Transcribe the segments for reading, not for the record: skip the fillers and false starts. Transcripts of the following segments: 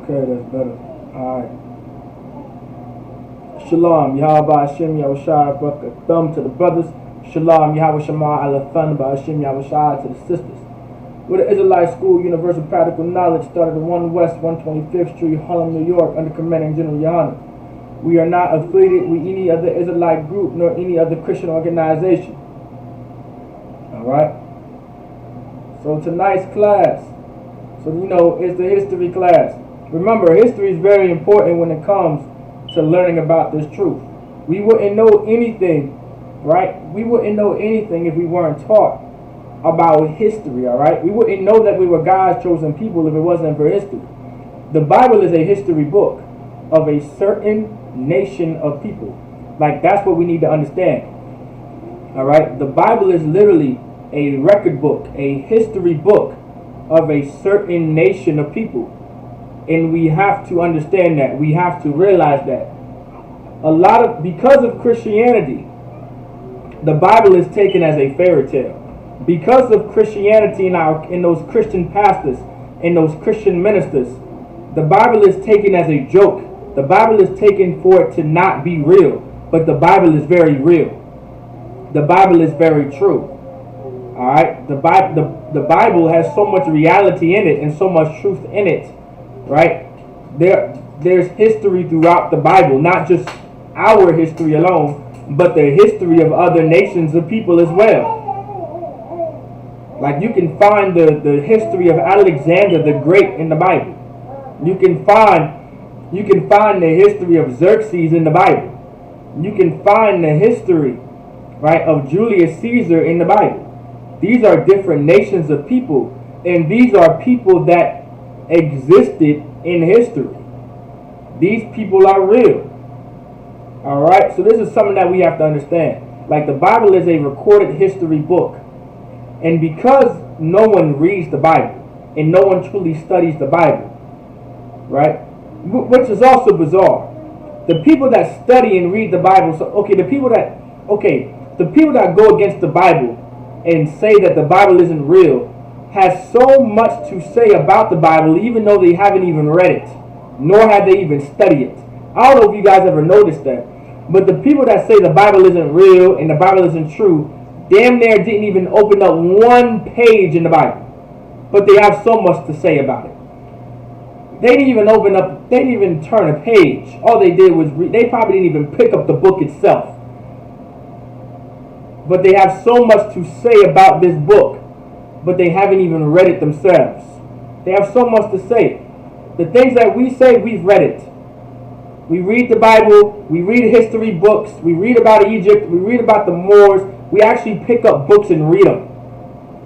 Okay, that's better. Alright. Shalom, Yahweh Hashem Yahushua Barak Thumb to the brothers. Shalom, Yahweh Shema Alathan Hashem Yahushua to the sisters. We're the Israelite School Universal Practical Knowledge, started at 1 West 125th Street, Harlem, New York, under Commanding General Yohanan. We are not affiliated with any other Israelite group nor any other Christian organization. Alright? So tonight's class, it's the history class. Remember, history is very important when it comes to learning about this truth. We wouldn't know anything, right? We wouldn't know anything if we weren't taught about history, alright? We wouldn't know that we were God's chosen people if it wasn't for history. The Bible is a history book of a certain nation of people. Like, that's what we need to understand. Alright? The Bible is literally a record book, a history book of a certain nation of people. And we have to understand that. We have to realize that. Because of Christianity, the Bible is taken as a fairy tale. Because of Christianity and those Christian pastors and those Christian ministers, the Bible is taken as a joke. The Bible is taken for it to not be real. But the Bible is very real. The Bible is very true. Alright? The Bible has so much reality in it and so much truth in it. Right? There's history throughout the Bible, not just our history alone, but the history of other nations of people as well. Like, you can find the history of Alexander the Great in the Bible. You can find the history of Xerxes in the Bible. You can find the history, right, of Julius Caesar in the Bible. These are different nations of people, and these are people that existed in history. These people are real. Alright, so this is something that we have to understand. Like, the Bible is a recorded history book. And because no one reads the Bible, and no one truly studies the Bible, right, which is also bizarre. The people that study and read the Bible, the people that go against the Bible and say that the Bible isn't real, has so much to say about the Bible, even though they haven't even read it, nor have they even studied it. I don't know if you guys ever noticed that, but the people that say the Bible isn't real and the Bible isn't true, damn near didn't even open up one page in the Bible, but they have so much to say about it. They didn't even turn a page. All they did was read. They probably didn't even pick up the book itself, but they have so much to say about this book, but they haven't even read it themselves. They have so much to say. The things that we say, we've read it. We read the Bible, we read history books, we read about Egypt, we read about the Moors. We actually pick up books and read them.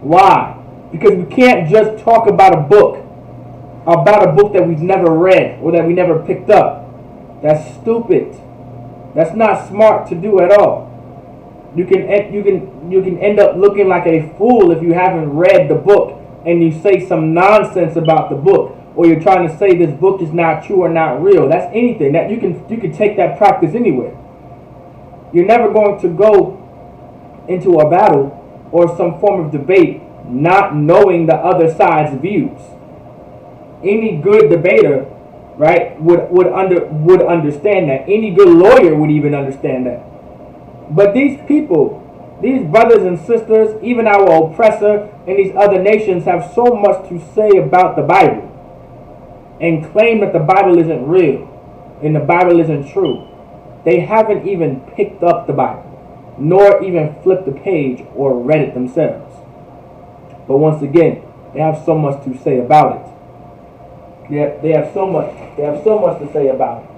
Why? Because we can't just talk about a book that we've never read or that we never picked up. That's stupid. That's not smart to do at all. You can end up looking like a fool if you haven't read the book and you say some nonsense about the book, or you're trying to say this book is not true or not real. That's anything. That you can take that practice anywhere. You're never going to go into a battle or some form of debate not knowing the other side's views. Any good debater, right, would understand that. Any good lawyer would even understand that. But these people, these brothers and sisters, even our oppressor and these other nations have so much to say about the Bible and claim that the Bible isn't real and the Bible isn't true. They haven't even picked up the Bible, nor even flipped the page or read it themselves. But once again, they have so much to say about it. They have so much to say about it.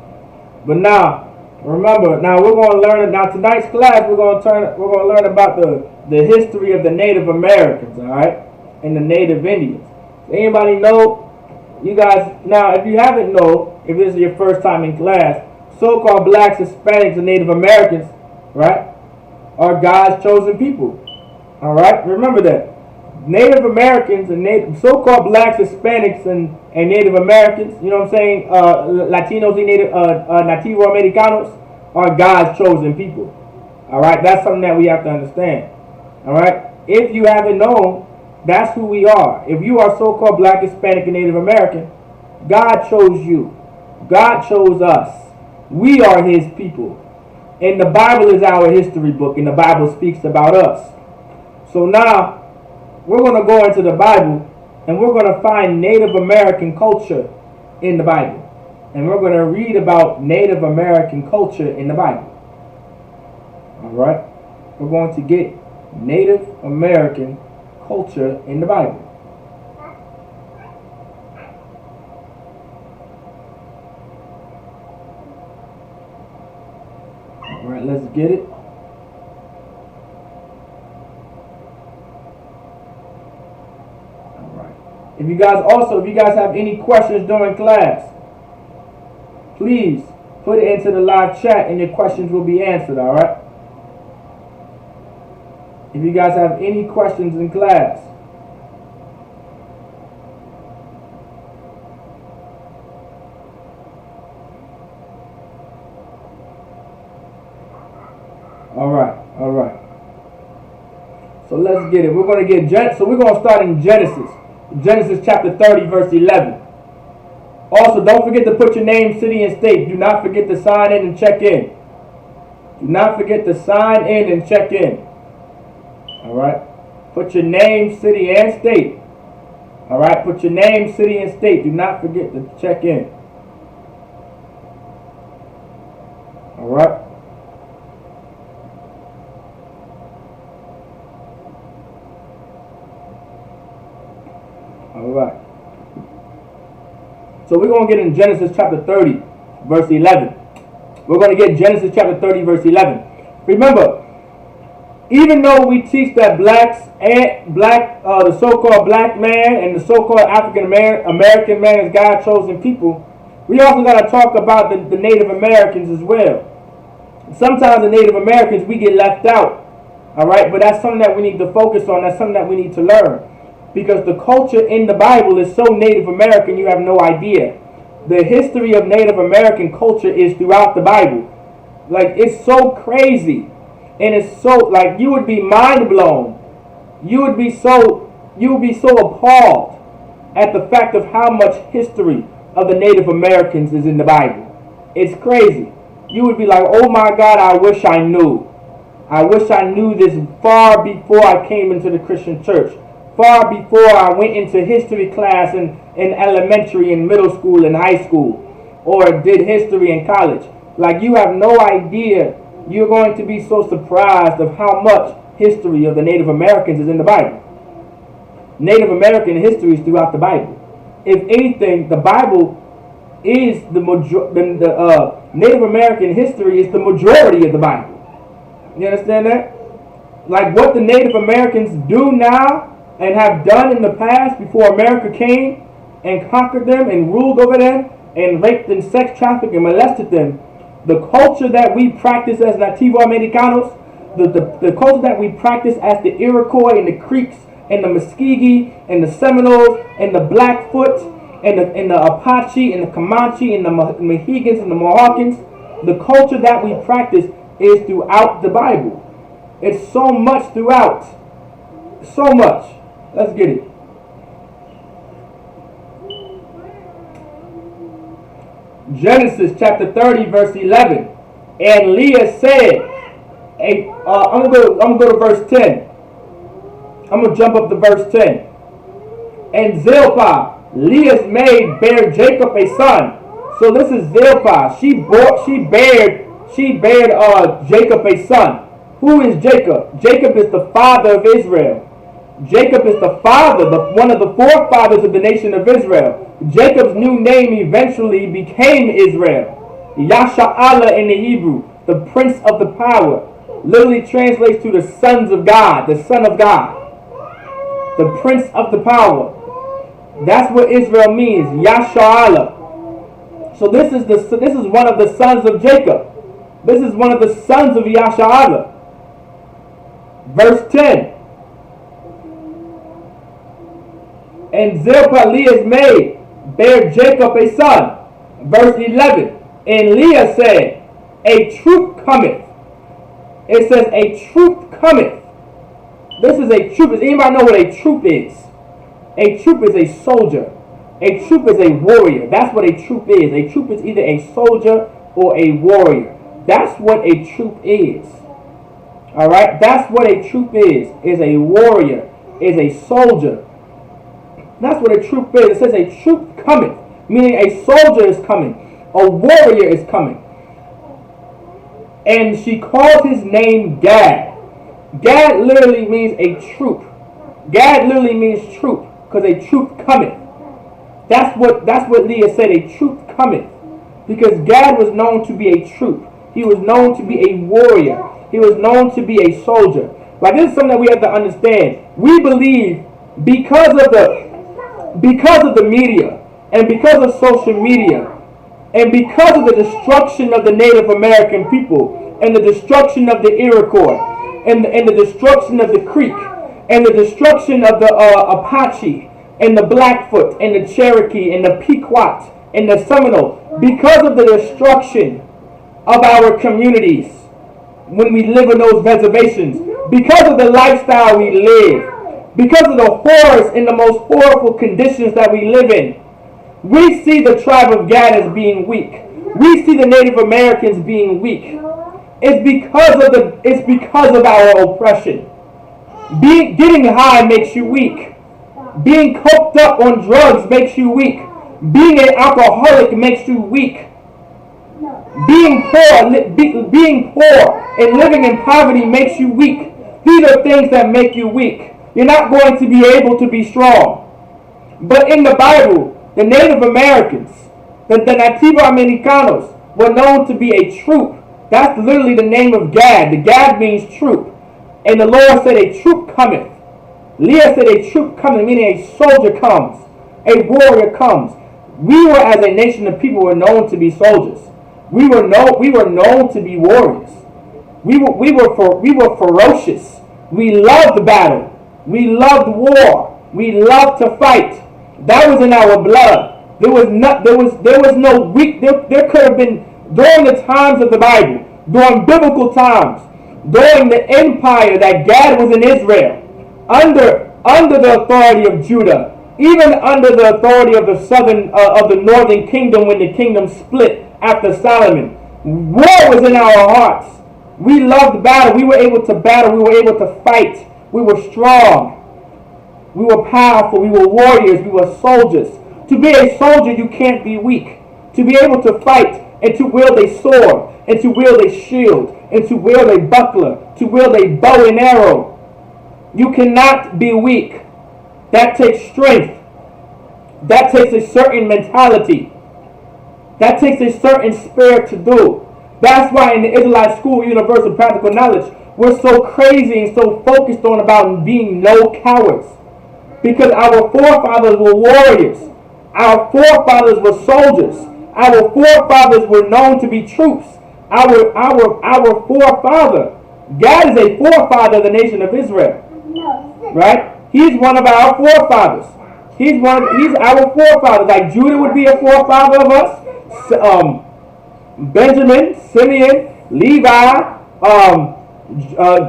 But now, remember, we're going to learn. Now tonight's class, we're going to learn about the history of the Native Americans, all right, and the Native Indians. Anybody know? You guys, now if you haven't know, if this is your first time in class, so-called blacks, Hispanics, and Native Americans, right, are God's chosen people. All right, remember that. Native Americans and so-called blacks, Hispanics, and Native Americans, you know what I'm saying, Latinos and Nativo Americanos are God's chosen people. All right, that's something that we have to understand. All right, if you haven't known, that's who we are. If you are so-called black, Hispanic, and Native American, God chose you. God chose us. We are his people. And the Bible is our history book, and the Bible speaks about us. So now, we're going to go into the Bible, and we're going to find Native American culture in the Bible. And we're going to read about Native American culture in the Bible. Alright? We're going to get Native American culture in the Bible. Alright, let's get it. Alright. If you guys have any questions during class, please put it into the live chat and your questions will be answered, alright? If you guys have any questions in class. Alright. So let's get it. We're going to start in Genesis. Genesis chapter 30, verse 11. Also, don't forget to put your name, city, and state. Do not forget to sign in and check in. Do not forget to sign in and check in. Alright? Put your name, city, and state. Alright? Put your name, city, and state. Do not forget to check in. Alright? Alright. So we're going to get in Genesis chapter 30, verse 11. We're going to get Genesis chapter 30, verse 11. Remember, even though we teach that the so-called black man and the so-called African American man is God's chosen people, we also got to talk about the Native Americans as well. Sometimes the Native Americans, we get left out. Alright, but that's something that we need to focus on. That's something that we need to learn. Because the culture in the Bible is so Native American, you have no idea. The history of Native American culture is throughout the Bible. Like, it's so crazy. And it's so, like, you would be mind blown. You would be so appalled at the fact of how much history of the Native Americans is in the Bible. It's crazy. You would be like, oh my God, I wish I knew. I wish I knew this far before I came into the Christian church. Far before I went into history class in elementary and middle school and high school, or did history in college. Like, you have no idea. You're going to be so surprised of how much history of the Native Americans is in the Bible. Native American history is throughout the Bible. If anything, the Bible is Native American history is the majority of the Bible. You understand that? Like, what the Native Americans do now and have done in the past before America came and conquered them and ruled over them and raped and sex trafficked and molested them, the culture that we practice as Nativo Americanos, the culture that we practice as the Iroquois and the Creeks and the Muskegee and the Seminoles and the Blackfoot and the Apache and the Comanche and the Mohegans and the Mohawkins, the culture that we practice is throughout the Bible. It's so much throughout. So much. Let's get it. Genesis chapter 30, verse 11. And Leah said, I'm gonna go to verse 10. I'm gonna jump up to verse 10. And Zilpah, Leah's maid, bare Jacob a son. So this is Zilpah. She bared Jacob a son. Who is Jacob? Jacob is the father of Israel. Jacob is the father, one of the forefathers of the nation of Israel. Jacob's new name eventually became Israel. Yasha'Allah in the Hebrew, the prince of the power, literally translates to the sons of God, the son of God. The prince of the power. That's what Israel means, Yasha'Allah. So this is one of the sons of Jacob. This is one of the sons of Yasha'Allah. Verse 10. And Zilpah, Leah's maid, bare Jacob a son. Verse 11. And Leah said, a troop cometh. It says, a troop cometh. This is a troop. Does anybody know what a troop is? A troop is a soldier. A troop is a warrior. That's what a troop is. A troop is either a soldier or a warrior. That's what a troop is. Alright? That's what a troop is a warrior, is a soldier. That's what a troop is. It says a troop cometh, meaning a soldier is coming. A warrior is coming. And she called his name Gad. Gad literally means a troop. Gad literally means troop, because a troop cometh. That's what Leah said, a troop cometh. Because Gad was known to be a troop. He was known to be a warrior. He was known to be a soldier. Like, this is something that we have to understand. We believe because of the media and because of social media and because of the destruction of the Native American people and the destruction of the Iroquois and the destruction of the Creek and the destruction of the Apache and the Blackfoot and the Cherokee and the Pequot and the Seminole, because of the destruction of our communities when we live in those reservations, because of the lifestyle we live, because of the horrors and the most horrible conditions that we live in, we see the tribe of Gad as being weak. We see the Native Americans being weak. It's because of our oppression. Getting high makes you weak. Being coked up on drugs makes you weak. Being an alcoholic makes you weak. Being poor and living in poverty makes you weak. These are things that make you weak. You're not going to be able to be strong. But in the Bible, the Native Americans, the Nativo Americanos, were known to be a troop. That's literally the name of Gad. The Gad means troop. And the Lord said, a troop cometh. Leah said, a troop cometh, meaning a soldier comes. A warrior comes. We were, as a nation of people, were known to be soldiers. We were known to be warriors. We were ferocious. We loved battle. We loved war. We loved to fight. That was in our blood. There was no weak. There could have been, during the times of the Bible, during biblical times, during the empire that Gad was in Israel, under the authority of Judah, even under the authority of the northern kingdom when the kingdom split after Solomon, war was in our hearts. We loved battle. We were able to battle. We were able to fight. We were strong. We were powerful. We were warriors. We were soldiers. To be a soldier, you can't be weak. To be able to fight and to wield a sword and to wield a shield and to wield a buckler, to wield a bow and arrow, you cannot be weak. That takes strength. That takes a certain mentality. That takes a certain spirit to do. That's why in the Israelite School Universal Practical Knowledge, we're so crazy and so focused on about being no cowards. Because our forefathers were warriors. Our forefathers were soldiers. Our forefathers were known to be troops. Our forefather, God is a forefather of the nation of Israel. Right? He's one of our forefathers. He's our forefather. Like Judah would be a forefather of us. Benjamin, Simeon, Levi,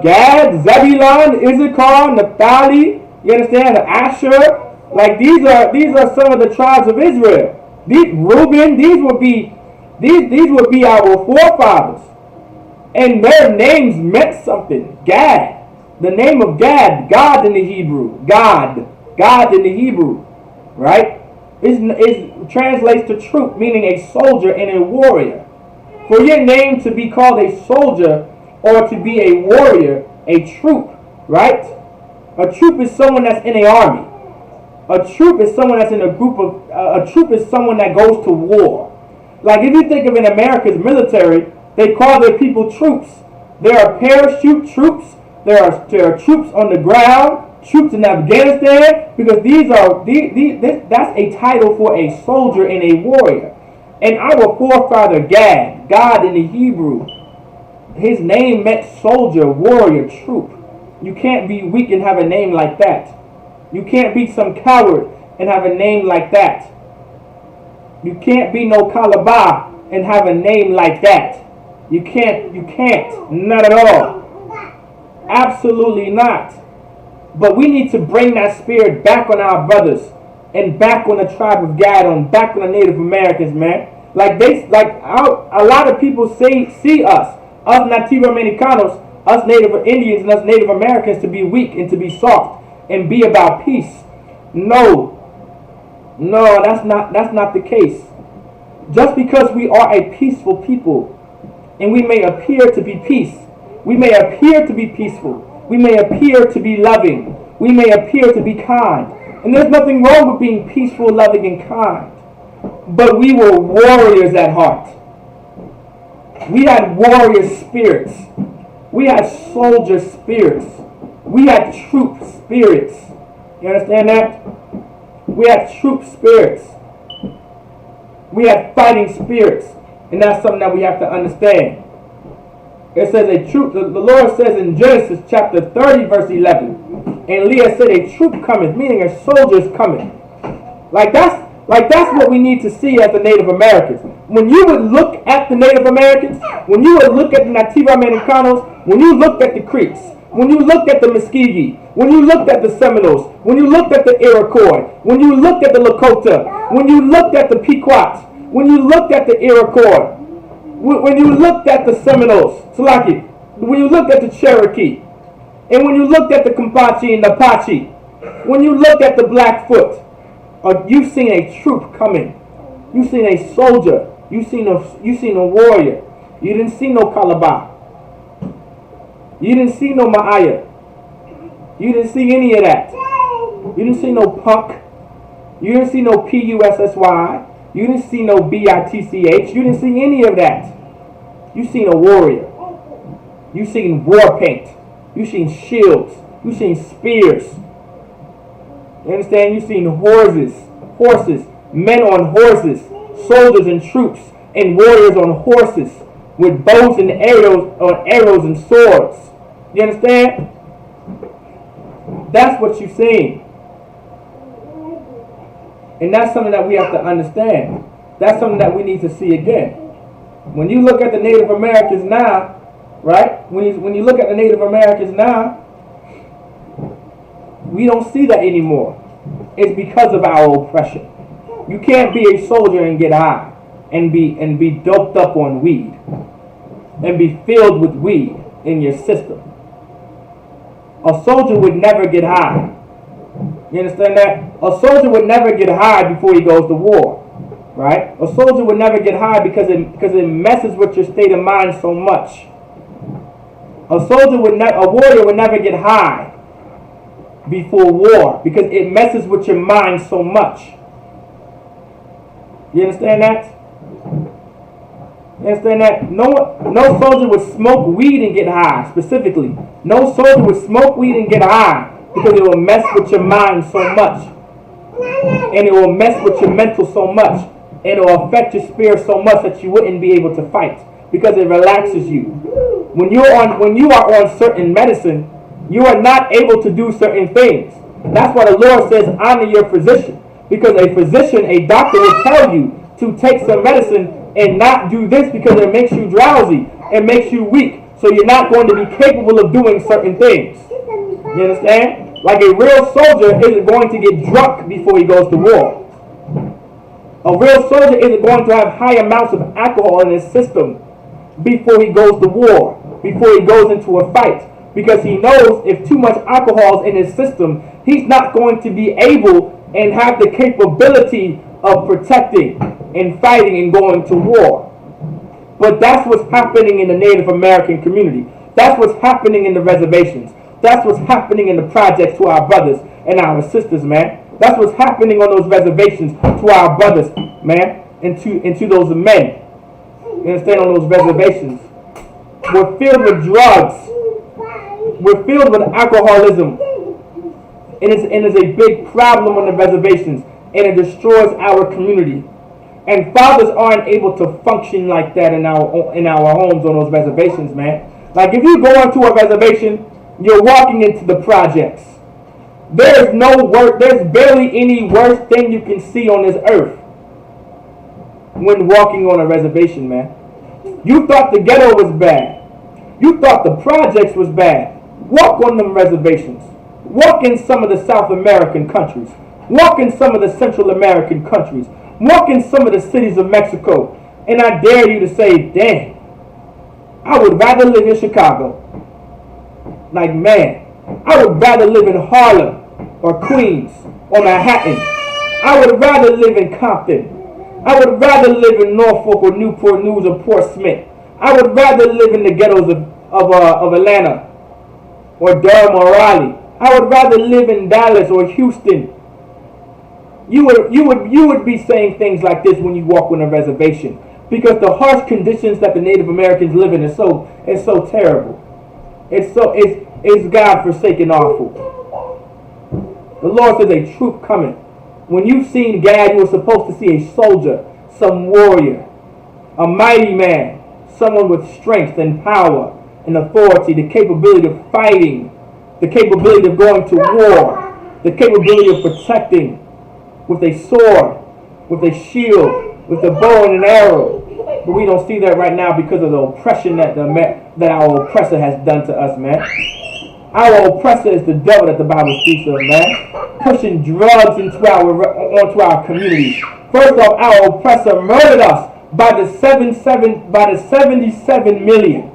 Gad, Zebulun, Issachar, Naphtali, you understand? Asher. Like these are some of the tribes of Israel. Reuben, these would be our forefathers. And their names meant something. Gad. The name of Gad, God in the Hebrew. God in the Hebrew. Right? It translates to troop, meaning a soldier and a warrior. For your name to be called a soldier or to be a warrior, a troop, right? A troop is someone that's in an army. A troop is someone that's in a group of, a troop is someone that goes to war. Like if you think of in America's military, they call their people troops. There are parachute troops. There are troops on the ground, troops in Afghanistan, because that's a title for a soldier and a warrior. And our forefather Gad, God in the Hebrew, his name meant soldier, warrior, troop. You can't be weak and have a name like that. You can't be some coward and have a name like that. You can't be no Calabar and have a name like that. You can't, not at all. Absolutely not. But we need to bring that spirit back on our brothers. and back on the tribe of Gad, on back on the Native Americans, man. A lot of people see us Native Americanos, us Native Indians and us Native Americans to be weak and to be soft and be about peace. No, that's not the case. Just because we are a peaceful people and we may appear to be peace, we may appear to be peaceful, we may appear to be loving, we may appear to be kind. And there's nothing wrong with being peaceful, loving, and kind. But we were warriors at heart. We had warrior spirits. We had soldier spirits. We had troop spirits. You understand that? We had troop spirits. We had fighting spirits. And that's something that we have to understand. It says a troop, the Lord says in Genesis chapter 30 verse 11, and Leah said a troop cometh, meaning a soldier is coming. Like that's what we need to see as the Native Americans. When you would look at the Native Americans, when you would look at the Native Americanos, when you looked at the Creeks, when you looked at the Muskegee, when you looked at the Seminoles, when you looked at the Iroquois, when you looked at the Lakota, when you looked at the Pequot, when you looked at the Iroquois, when you looked at the Seminoles, Salaki, when you looked at the Cherokee, and when you looked at the Comanche and the Apache, when you looked at the Blackfoot, you've seen a troop coming. You've seen a soldier. You've seen a warrior. You didn't see no Calabar. You didn't see no Maaya. You didn't see any of that. You didn't see no punk. You didn't see no PUSSY. You didn't see no BITCH. You didn't see any of that. You seen a warrior. You seen war paint. You seen shields. You seen spears. You understand? You seen horses, men on horses, soldiers and troops, and warriors on horses with bows and arrows and swords. You understand? That's what you've seen. And that's something that we have to understand. That's something that we need to see again. When you look at the Native Americans now, right? When you look at the Native Americans now, we don't see that anymore. It's because of our oppression. You can't be a soldier and get high and be doped up on weed and be filled with weed in your system. A soldier would never get high. You understand that? A soldier would never get high before he goes to war, right? A soldier would never get high because it messes with your state of mind so much. A warrior would never get high before war because it messes with your mind so much. You understand that? You understand that? No soldier would smoke weed and get high, specifically. No soldier would smoke weed and get high because it will mess with your mind so much. And it will mess with your mental so much. And it will affect your spirit so much that you wouldn't be able to fight because it relaxes you. When you are on certain medicine, you are not able to do certain things. That's why the Lord says, honor your physician. Because a physician, a doctor will tell you to take some medicine and not do this because it makes you drowsy. It makes you weak. So you're not going to be capable of doing certain things. You understand? Like a real soldier isn't going to get drunk before he goes to war. A real soldier isn't going to have high amounts of alcohol in his system before he goes to war, before he goes into a fight. Because he knows if too much alcohol is in his system, he's not going to be able and have the capability of protecting and fighting and going to war. But that's what's happening in the Native American community. That's what's happening in the reservations. That's what's happening in the projects to our brothers and our sisters, man. That's what's happening on those reservations to our brothers, man, and to those men. You understand? On those reservations. We're filled with drugs. We're filled with alcoholism. And it's a big problem on the reservations. And it destroys our community. And fathers aren't able to function like that in our homes on those reservations, man. Like if you go onto a reservation, you're walking into the projects. There's barely any worse thing you can see on this earth when walking on a reservation, man. You thought the ghetto was bad. You thought the projects was bad. Walk on them reservations. Walk in some of the South American countries. Walk in some of the Central American countries. Walk in some of the cities of Mexico. And I dare you to say, damn, I would rather live in Chicago. Like, man, I would rather live in Harlem or Queens or Manhattan. I would rather live in Compton. I would rather live in Norfolk or Newport News or Port Smith. I would rather live in the ghettos of Atlanta or Durham or Raleigh. I would rather live in Dallas or Houston. You would be saying things like this when you walk on a reservation, because the harsh conditions that the Native Americans live in is so terrible. It's God-forsaken awful. The Lord says a troop coming. When you've seen Gad, you were supposed to see a soldier, some warrior, a mighty man, someone with strength and power and authority, the capability of fighting, the capability of going to war, the capability of protecting with a sword, with a shield, with a bow and an arrow. But we don't see that right now because of the oppression that our oppressor has done to us, man. Our oppressor is the devil that the Bible speaks of, man. Pushing drugs onto our communities. First off, our oppressor murdered us by the 77 million.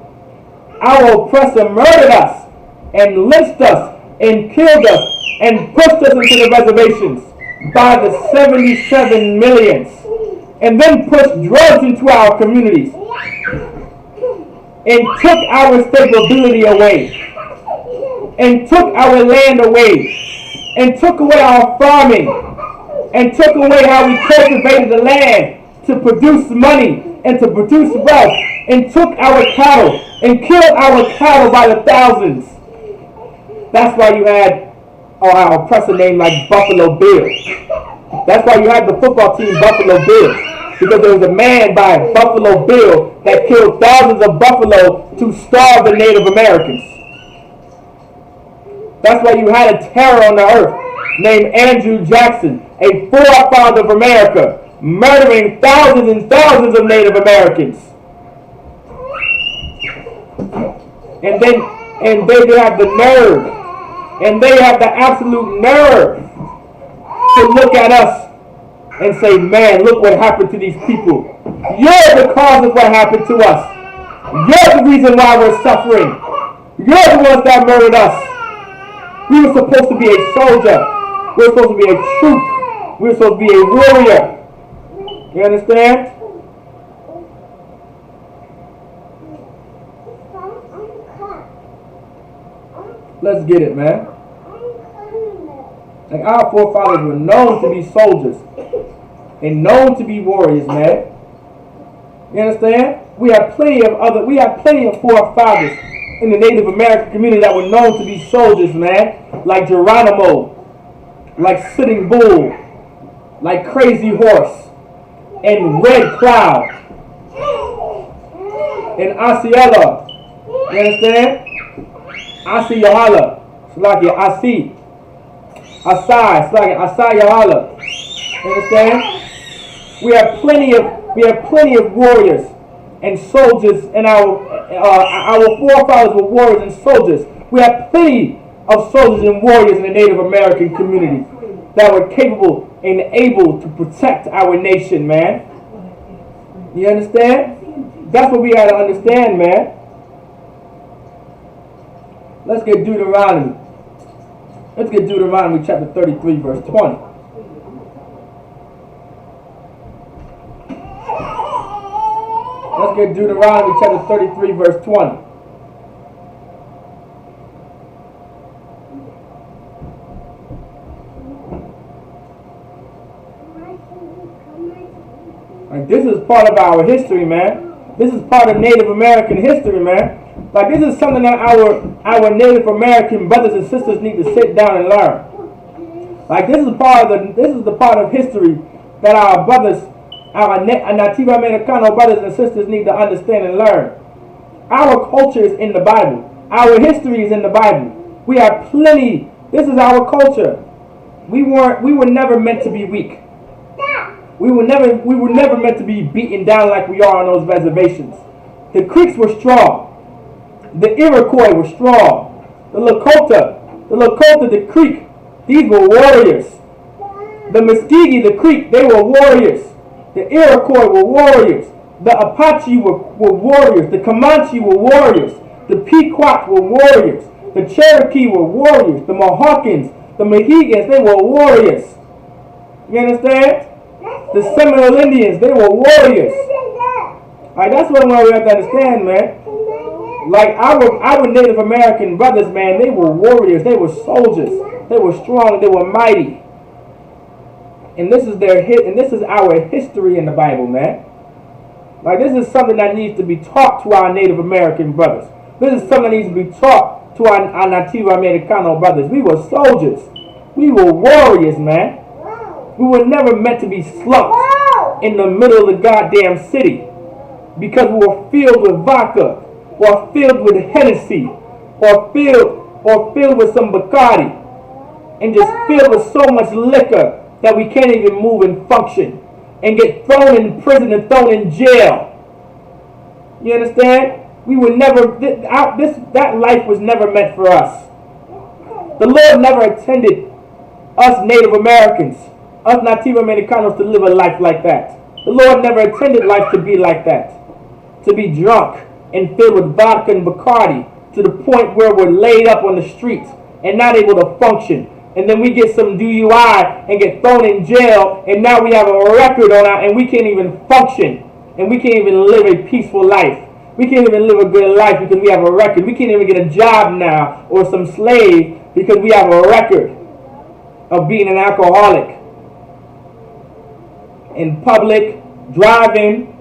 Our oppressor murdered us and lynched us and killed us and pushed us into the reservations by the 77 millions. And then pushed drugs into our communities and took our stability away, and took our land away, and took away our farming, and took away how we cultivated the land to produce money and to produce wealth, and took our cattle and killed our cattle by the thousands. That's why you had our oppressor named like Buffalo Bill. That's why you had the football team Buffalo Bills. Because there was a man by Buffalo Bill that killed thousands of buffalo to starve the Native Americans. That's why you had a terror on the earth named Andrew Jackson, a forefather of America, murdering thousands and thousands of Native Americans. And they have the nerve, and they have the absolute nerve to look at us and say, man, look what happened to these people. You're the cause of what happened to us. You're the reason why we're suffering. You're the ones that murdered us. We were supposed to be a soldier. We were supposed to be a troop. We were supposed to be a warrior. You understand? Let's get it, man. Like, our forefathers were known to be soldiers and known to be warriors, man. You understand? We have plenty of forefathers in the Native American community that were known to be soldiers, man. Like Geronimo, like Sitting Bull, like Crazy Horse, and Red Cloud, and Osceola. You understand? Osceola. It's like your Asi. Asai. It's like Asai Yahala. You understand? We have plenty of warriors and soldiers, and our forefathers were warriors and soldiers. We have plenty of soldiers and warriors in the Native American community that were capable and able to protect our nation, man. You understand? That's what we got to understand, man. Let's get Deuteronomy. Let's get Deuteronomy chapter 33, verse 20. Let's get Deuteronomy chapter 33, verse 20. Like, this is part of our history, man. This is part of Native American history, man. Like, this is something that our Native American brothers and sisters need to sit down and learn. Like, this is the part of history that our brothers, our Native Americano brothers and sisters need to understand and learn. Our culture is in the Bible. Our history is in the Bible. We have plenty. This is our culture. We were never meant to be weak. We were never meant to be beaten down like we are on those reservations. The Creeks were strong. The Iroquois were strong. The Lakota, the Creek, these were warriors. The Muskegee, the Creek, they were warriors. The Iroquois were warriors. The Apache were warriors. The Comanche were warriors. The Pequot were warriors. The Cherokee were warriors. The Mohawkins, the Mohegans, they were warriors. You understand? The Seminole Indians, they were warriors. Alright, that's what we have to understand, man. Like our Native American brothers, man, they were warriors. They were soldiers. They were strong. They were mighty. And this is our history in the Bible, man. Like, this is something that needs to be taught to our Native American brothers. This is something that needs to be taught to our Nativo Americano brothers. We were soldiers. We were warriors, man. We were never meant to be slumped in the middle of the goddamn city because we were filled with vodka, or filled with Hennessy, or filled with some Bacardi, and just filled with so much liquor that we can't even move and function, and get thrown in prison and thrown in jail. You understand? We were never, that life was never meant for us. The Lord never intended us Native Americans, us Nativo Americanos, to live a life like that. The Lord never intended life to be like that. To be drunk and filled with vodka and Bacardi to the point where we're laid up on the streets and not able to function. And then we get some DUI and get thrown in jail, and now we have a record on our, and we can't even function, and we can't even live a peaceful life. We can't even live a good life because we have a record. We can't even get a job now or some slave because we have a record of being an alcoholic. In public, driving,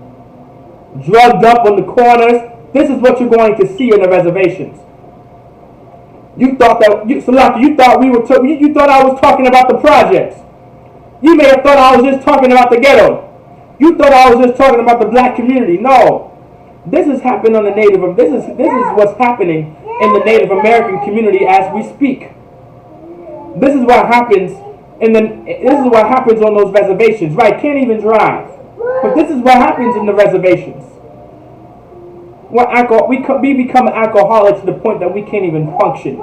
drugged up on the corners. This is what you're going to see on the reservations. You thought that, Salaki, you thought you thought I was talking about the projects. You may have thought I was just talking about the ghetto. You thought I was just talking about the black community. No, this has happened on the Native. This is what's happening in the Native American community as we speak. This is what happens this is what happens on those reservations. Right? Can't even drive. But this is what happens in the reservations. We become alcoholics to the point that we can't even function.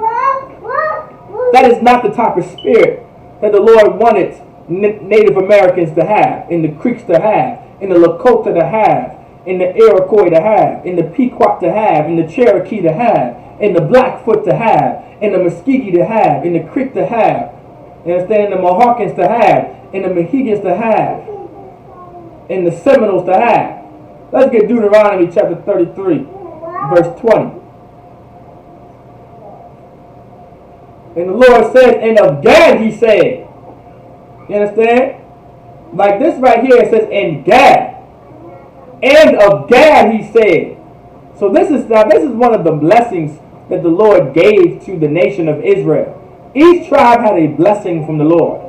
That is not the type of spirit that the Lord wanted Native Americans to have, in the Creeks to have, in the Lakota to have, in the Iroquois to have, in the Pequot to have, in the Cherokee to have, in the Blackfoot to have, in the Muskegee to have, in the Creek to have, you understand, in the Mohawkins to have, in the Mohegans to have, in the Seminoles to have. Let's get Deuteronomy chapter 33, verse 20. And the Lord said, and of Gad he said. You understand? Like this right here, it says, and Gad. And of Gad he said. So this is one of the blessings that the Lord gave to the nation of Israel. Each tribe had a blessing from the Lord.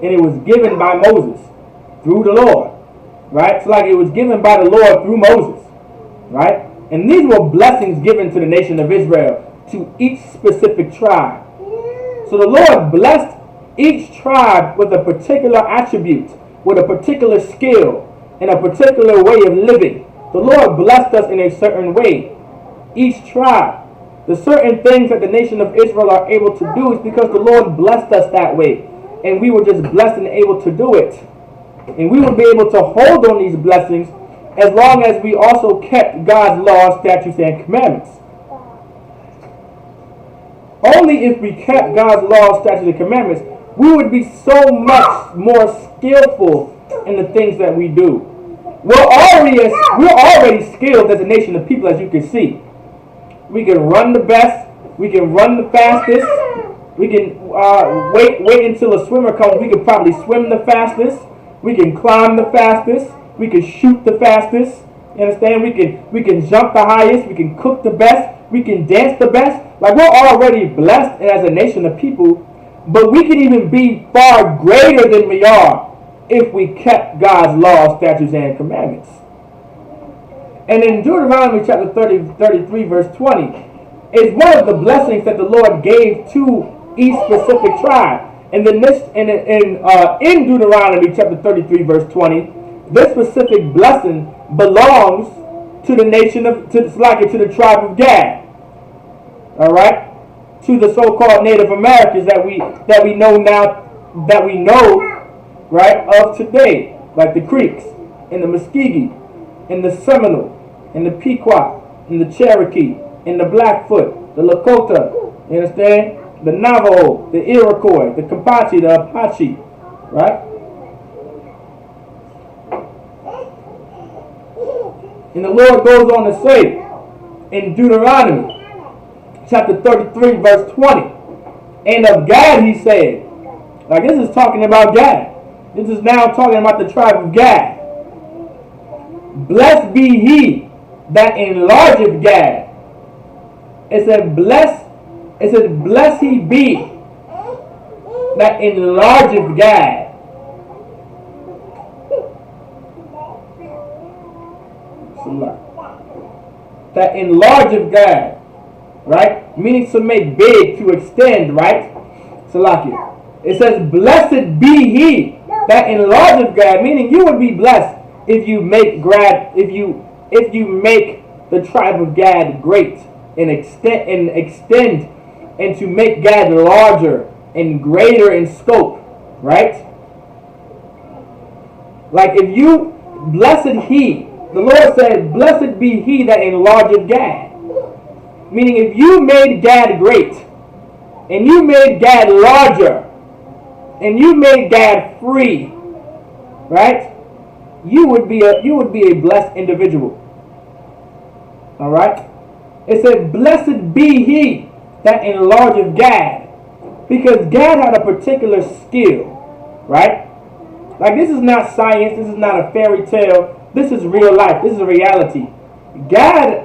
And it was given by Moses through the Lord. Right? So like it was given by the Lord through Moses. Right? And these were blessings given to the nation of Israel, to each specific tribe. So the Lord blessed each tribe with a particular attribute, with a particular skill, and a particular way of living. The Lord blessed us in a certain way. Each tribe. The certain things that the nation of Israel are able to do is because the Lord blessed us that way. And we were just blessed and able to do it. And we would be able to hold on these blessings as long as we also kept God's laws, statutes, and commandments. Only if we kept God's laws, statutes, and commandments, we would be so much more skillful in the things that we do. We're already skilled as a nation of people, as you can see. We can run the best. We can run the fastest. We can wait until a swimmer comes. We can probably swim the fastest. We can climb the fastest. We can shoot the fastest. You understand? We can jump the highest. We can cook the best. We can dance the best. Like, we're already blessed as a nation of people, but we can even be far greater than we are if we kept God's laws, statutes, and commandments. And in Deuteronomy chapter 33, verse 20, is one of the blessings that the Lord gave to each specific tribe. And in Deuteronomy chapter 33, verse 20, this specific blessing belongs to the nation of, to the tribe of Gad. All right, to the so-called Native Americans that we know now, that we know right, of today, like the Creeks, and the Muskegee, and the Seminole, and the Pequot, and the Cherokee, and the Blackfoot, the Lakota, you understand? The Navajo, the Iroquois, the Comanche, the Apache, right? And the Lord goes on to say in Deuteronomy chapter 33 verse 20, and of Gad he said, like this is talking about Gad. This is now talking about the tribe of Gad. Blessed be he that enlargeth Gad. It said, blessed he be that enlargeth Gad. That enlargeth Gad, right? Meaning to make big, to extend, right? Salakia. It says, blessed be he that enlargeth Gad, meaning you would be blessed if you make if you make the tribe of Gad great and extend and to make Gad larger and greater in scope, right? Like if you, blessed he, the Lord said, blessed be he that enlargeth Gad. Meaning if you made Gad great, and you made Gad larger, and you made Gad free, right? You would be a blessed individual. Alright? It said, blessed be he that enlargeth Gad. Because Gad had a particular skill, right? Like this is not science, this is not a fairy tale, this is real life, this is a reality. Gad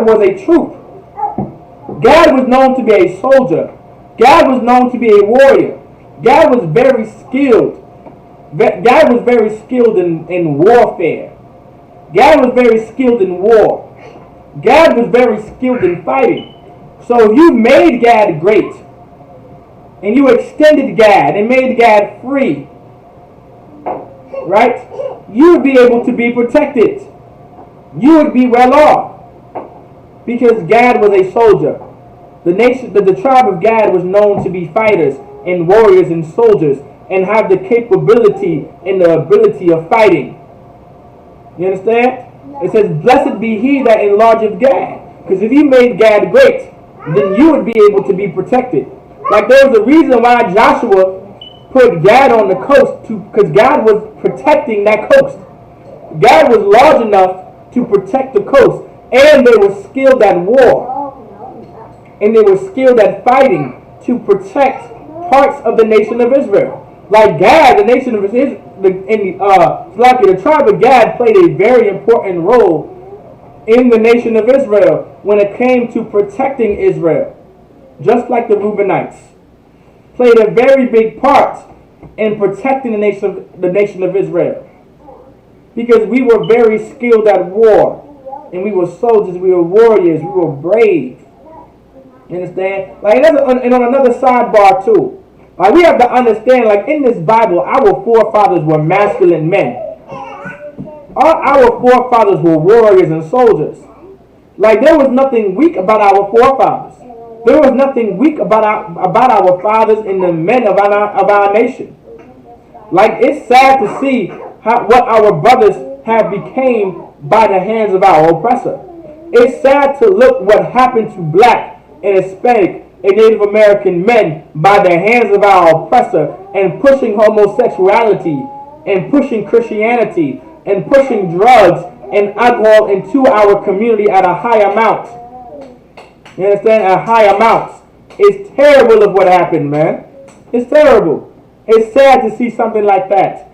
was a troop. Gad was known to be a soldier. Gad was known to be a warrior. Gad was very skilled. Gad was very skilled in warfare. Gad was very skilled in war. Gad was very skilled in fighting. So if you made Gad great, and you extended Gad and made Gad free, right? You would be able to be protected. You would be well off. Because Gad was a soldier. The tribe of Gad was known to be fighters and warriors and soldiers and have the capability and the ability of fighting. You understand? It says, blessed be he that enlargeth Gad. Because if you made Gad great, then you would be able to be protected. Like there was a reason why Joshua put Gad on the coast, because Gad was protecting that coast. Gad was large enough to protect the coast. And they were skilled at war. And they were skilled at fighting to protect parts of the nation of Israel. Like Gad, the nation of Israel, the tribe of Gad played a very important role in the nation of Israel when it came to protecting Israel. Just like the Reubenites played a very big part in protecting the nation of Israel. Because we were very skilled at war. And we were soldiers, we were warriors, we were brave. You understand? Like, and on another sidebar too. Like, we have to understand, like, in this Bible, our forefathers were masculine men. Our forefathers were warriors and soldiers. Like, there was nothing weak about our forefathers. There was nothing weak about our fathers and the men of our nation. Like, it's sad to see what our brothers have became by the hands of our oppressor. It's sad to look what happened to black and Hispanic and Native American men by the hands of our oppressor, and pushing homosexuality and pushing Christianity and pushing drugs and alcohol into our community at a high amount. You understand? At high amounts. It's terrible of what happened, man. It's terrible. It's sad to see something like that.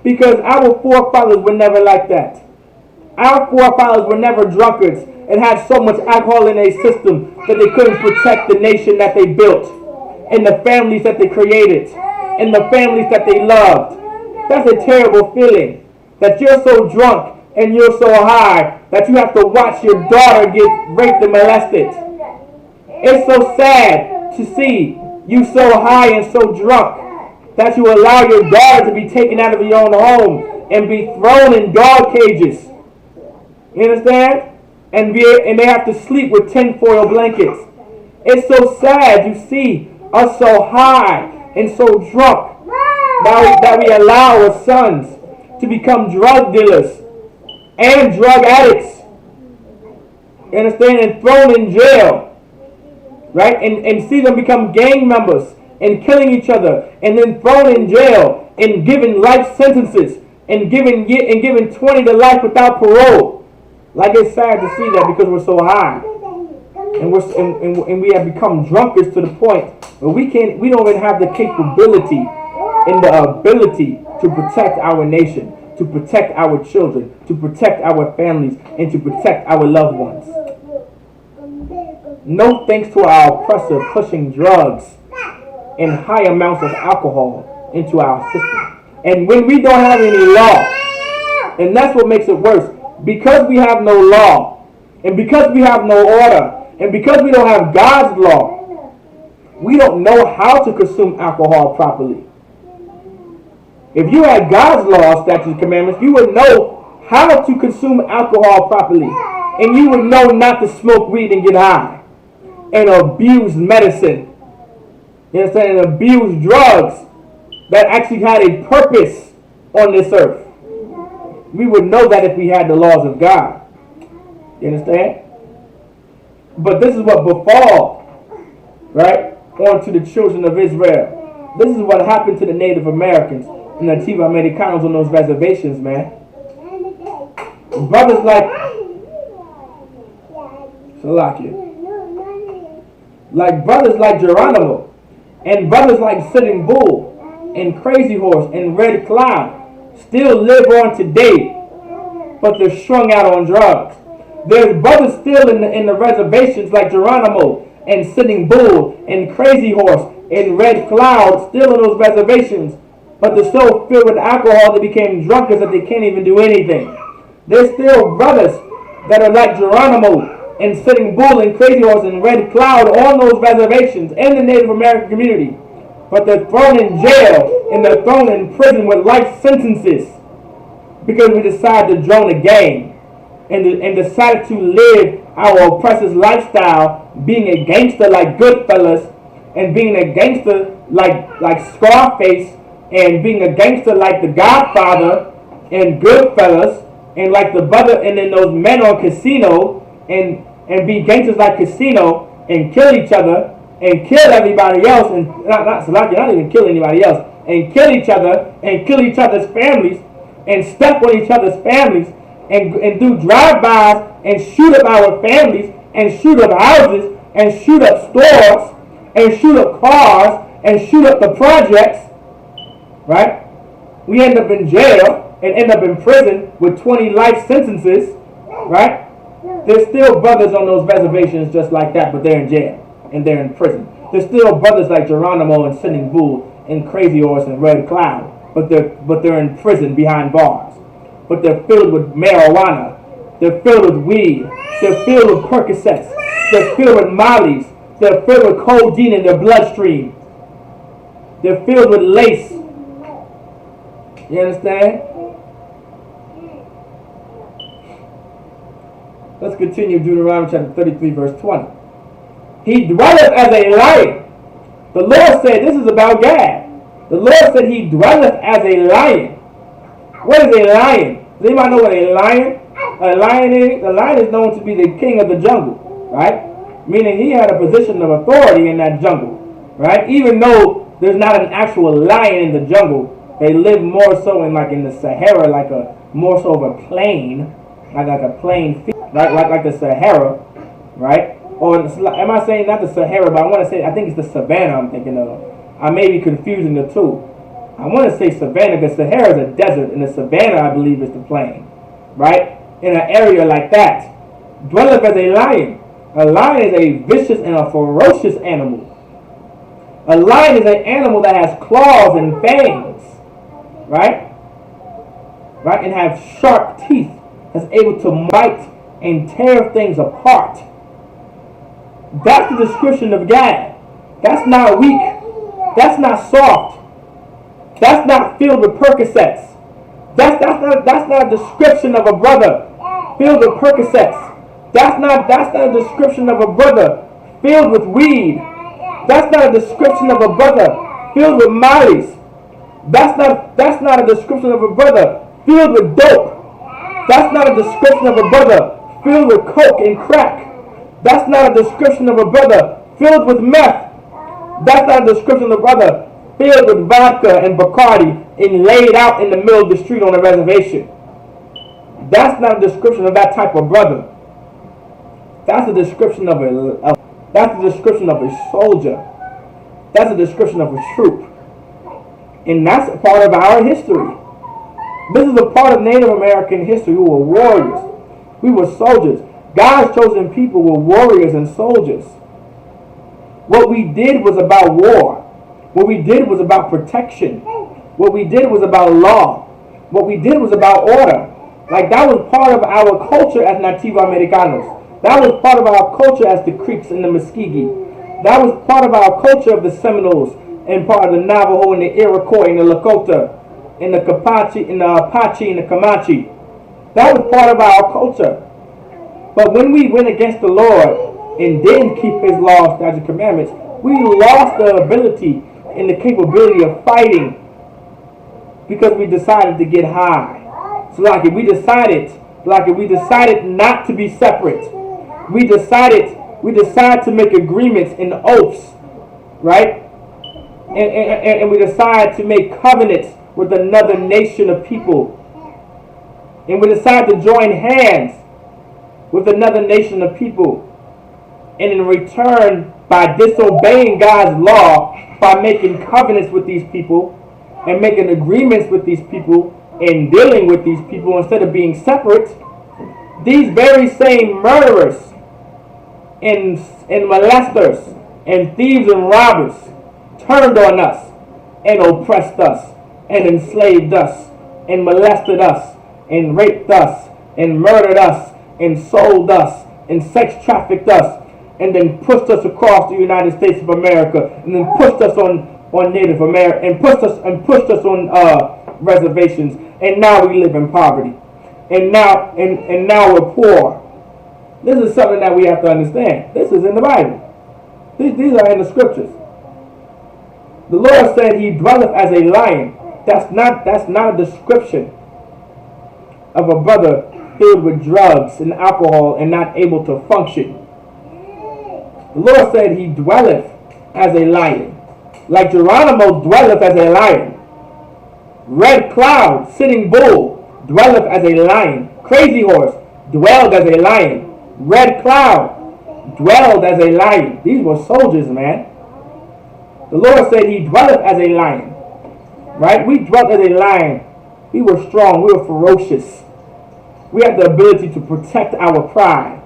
Because our forefathers were never like that. Our forefathers were never drunkards and had so much alcohol in their system that they couldn't protect the nation that they built and the families that they created and the families that they loved. That's a terrible feeling, that you're so drunk and you're so high that you have to watch your daughter get raped and molested. It's so sad to see you so high and so drunk that you allow your daughter to be taken out of your own home and be thrown in dog cages. You understand? And they have to sleep with tinfoil blankets. It's so sad to see us so high and so drunk that we allow our sons to become drug dealers and drug addicts. You understand? And thrown in jail, right? And see them become gang members and killing each other, and then thrown in jail and given life sentences and given 20 to life without parole. Like, it's sad to see that because we're so high, and we have become drunkards to the point where we don't even have the capability and the ability to protect our nation, to protect our children, to protect our families, and to protect our loved ones. No thanks to our oppressor pushing drugs and high amounts of alcohol into our system. And when we don't have any law, and that's what makes it worse, because we have no law, and because we have no order, and because we don't have God's law, we don't know how to consume alcohol properly. If you had God's law, statutes, commandments, you would know how to consume alcohol properly. And you would know not to smoke weed and get high. And abuse medicine. You understand? And abuse drugs that actually had a purpose on this earth. We would know that if we had the laws of God. You understand? But this is what befall, right, onto the children of Israel. This is what happened to the Native Americans and the Nativa Americanos on those reservations, man. Brothers like brothers like Geronimo, and brothers like Sitting Bull, and Crazy Horse, and Red Cloud still live on today, but they're strung out on drugs. There's brothers still in the reservations like Geronimo, and Sitting Bull, and Crazy Horse, and Red Cloud still in those reservations, but they're so filled with alcohol they became drunkards that they can't even do anything. There's still brothers that are like Geronimo and Sitting Bull and Crazy Horse and Red Cloud on those reservations in the Native American community, but they're thrown in jail and they're thrown in prison with life sentences because we decided to join a gang and decided to live our oppressor's lifestyle, being a gangster like Goodfellas, and being a gangster like Scarface, and being a gangster like The Godfather and Goodfellas, and like the brother, and then those men on Casino, and be gangsters like Casino, and kill each other, and kill everybody else, and not even kill anybody else, and kill each other, and kill each other's families, and step on each other's families, and do drive-bys, and shoot up our families, and shoot up houses, and shoot up stores, and shoot up cars, and shoot up the projects, right? We end up in jail and end up in prison with 20 life sentences, right? There's still brothers on those reservations just like that, but they're in jail and they're in prison. There's still brothers like Geronimo and Sitting Bull and Crazy Horse and Red Cloud, but they're in prison behind bars. But they're filled with marijuana. They're filled with weed. They're filled with Percocets. They're filled with Mollies. They're filled with codeine in their bloodstream. They're filled with lace. You understand? Let's continue Deuteronomy chapter 33, verse 20. He dwelleth as a lion. The Lord said, this is about Gad. The Lord said he dwelleth as a lion. What is a lion? Does anybody know what a lion is? A lion is known to be the king of the jungle, right? Meaning he had a position of authority in that jungle, right? Even though there's not an actual lion in the jungle, they live more so in the Sahara, more so of a plain, like a plain field, like the Sahara, right? Or am I saying not the Sahara, but I think it's the Savannah I'm thinking of. I may be confusing the two. I want to say Savannah because Sahara is a desert, and the Savannah, I believe, is the plain, right? In an area like that, dwelleth as a lion. A lion is a vicious and a ferocious animal. A lion is an animal that has claws and fangs, right? Right, and have sharp teeth, that's able to bite and tear things apart. That's the description of Gad. That's not weak. That's not soft. That's not filled with Percocets. That's not a description of a brother filled with Percocets. That's not a description of a brother filled with weed. That's not a description of a brother filled with mollies. That's not a description of a brother filled with dope. That's not a description of a brother filled with coke and crack. That's not a description of a brother filled with meth. That's not a description of a brother filled with vodka and Bacardi and laid out in the middle of the street on a reservation. That's not a description of that type of brother. That's a description of a soldier. That's a description of a troop. And that's a part of our history. This is a part of Native American history. We were warriors. We were soldiers. God's chosen people were warriors and soldiers. What we did was about war. What we did was about protection. What we did was about law. What we did was about order. Like, that was part of our culture as Nativo Americanos. That was part of our culture as the Creeks and the Muskegee. That was part of our culture of the Seminoles and part of the Navajo and the Iroquois and the Lakota and the Apache and the Comanche. That was part of our culture. But when we went against the Lord and didn't keep His laws, statutes, and commandments, we lost the ability and the capability of fighting because we decided to get high. So we decided not to be separate. We decided to make agreements and oaths, right? And we decided to make covenants with another nation of people. And we decided to join hands with another nation of people. And in return, by disobeying God's law, by making covenants with these people and making agreements with these people and dealing with these people instead of being separate, these very same murderers and molesters and thieves and robbers turned on us and oppressed us and enslaved us and molested us and raped us and murdered us and sold us and sex trafficked us and then pushed us across the United States of America and then pushed us on Native America and pushed us on reservations, and now we live in poverty and now we're poor. This is something that we have to understand. This is in the Bible. These are in the scriptures. The Lord said He dwelleth as a lion. That's not a description of a brother filled with drugs and alcohol and not able to function. The Lord said He dwelleth as a lion. Like Geronimo dwelleth as a lion. Red Cloud, Sitting Bull, dwelleth as a lion. Crazy Horse dwelled as a lion. Red Cloud dwelled as a lion. These were soldiers, man. The Lord said He dwelleth as a lion. Right? We dwelt as a lion. We were strong. We were ferocious. We had the ability to protect our pride.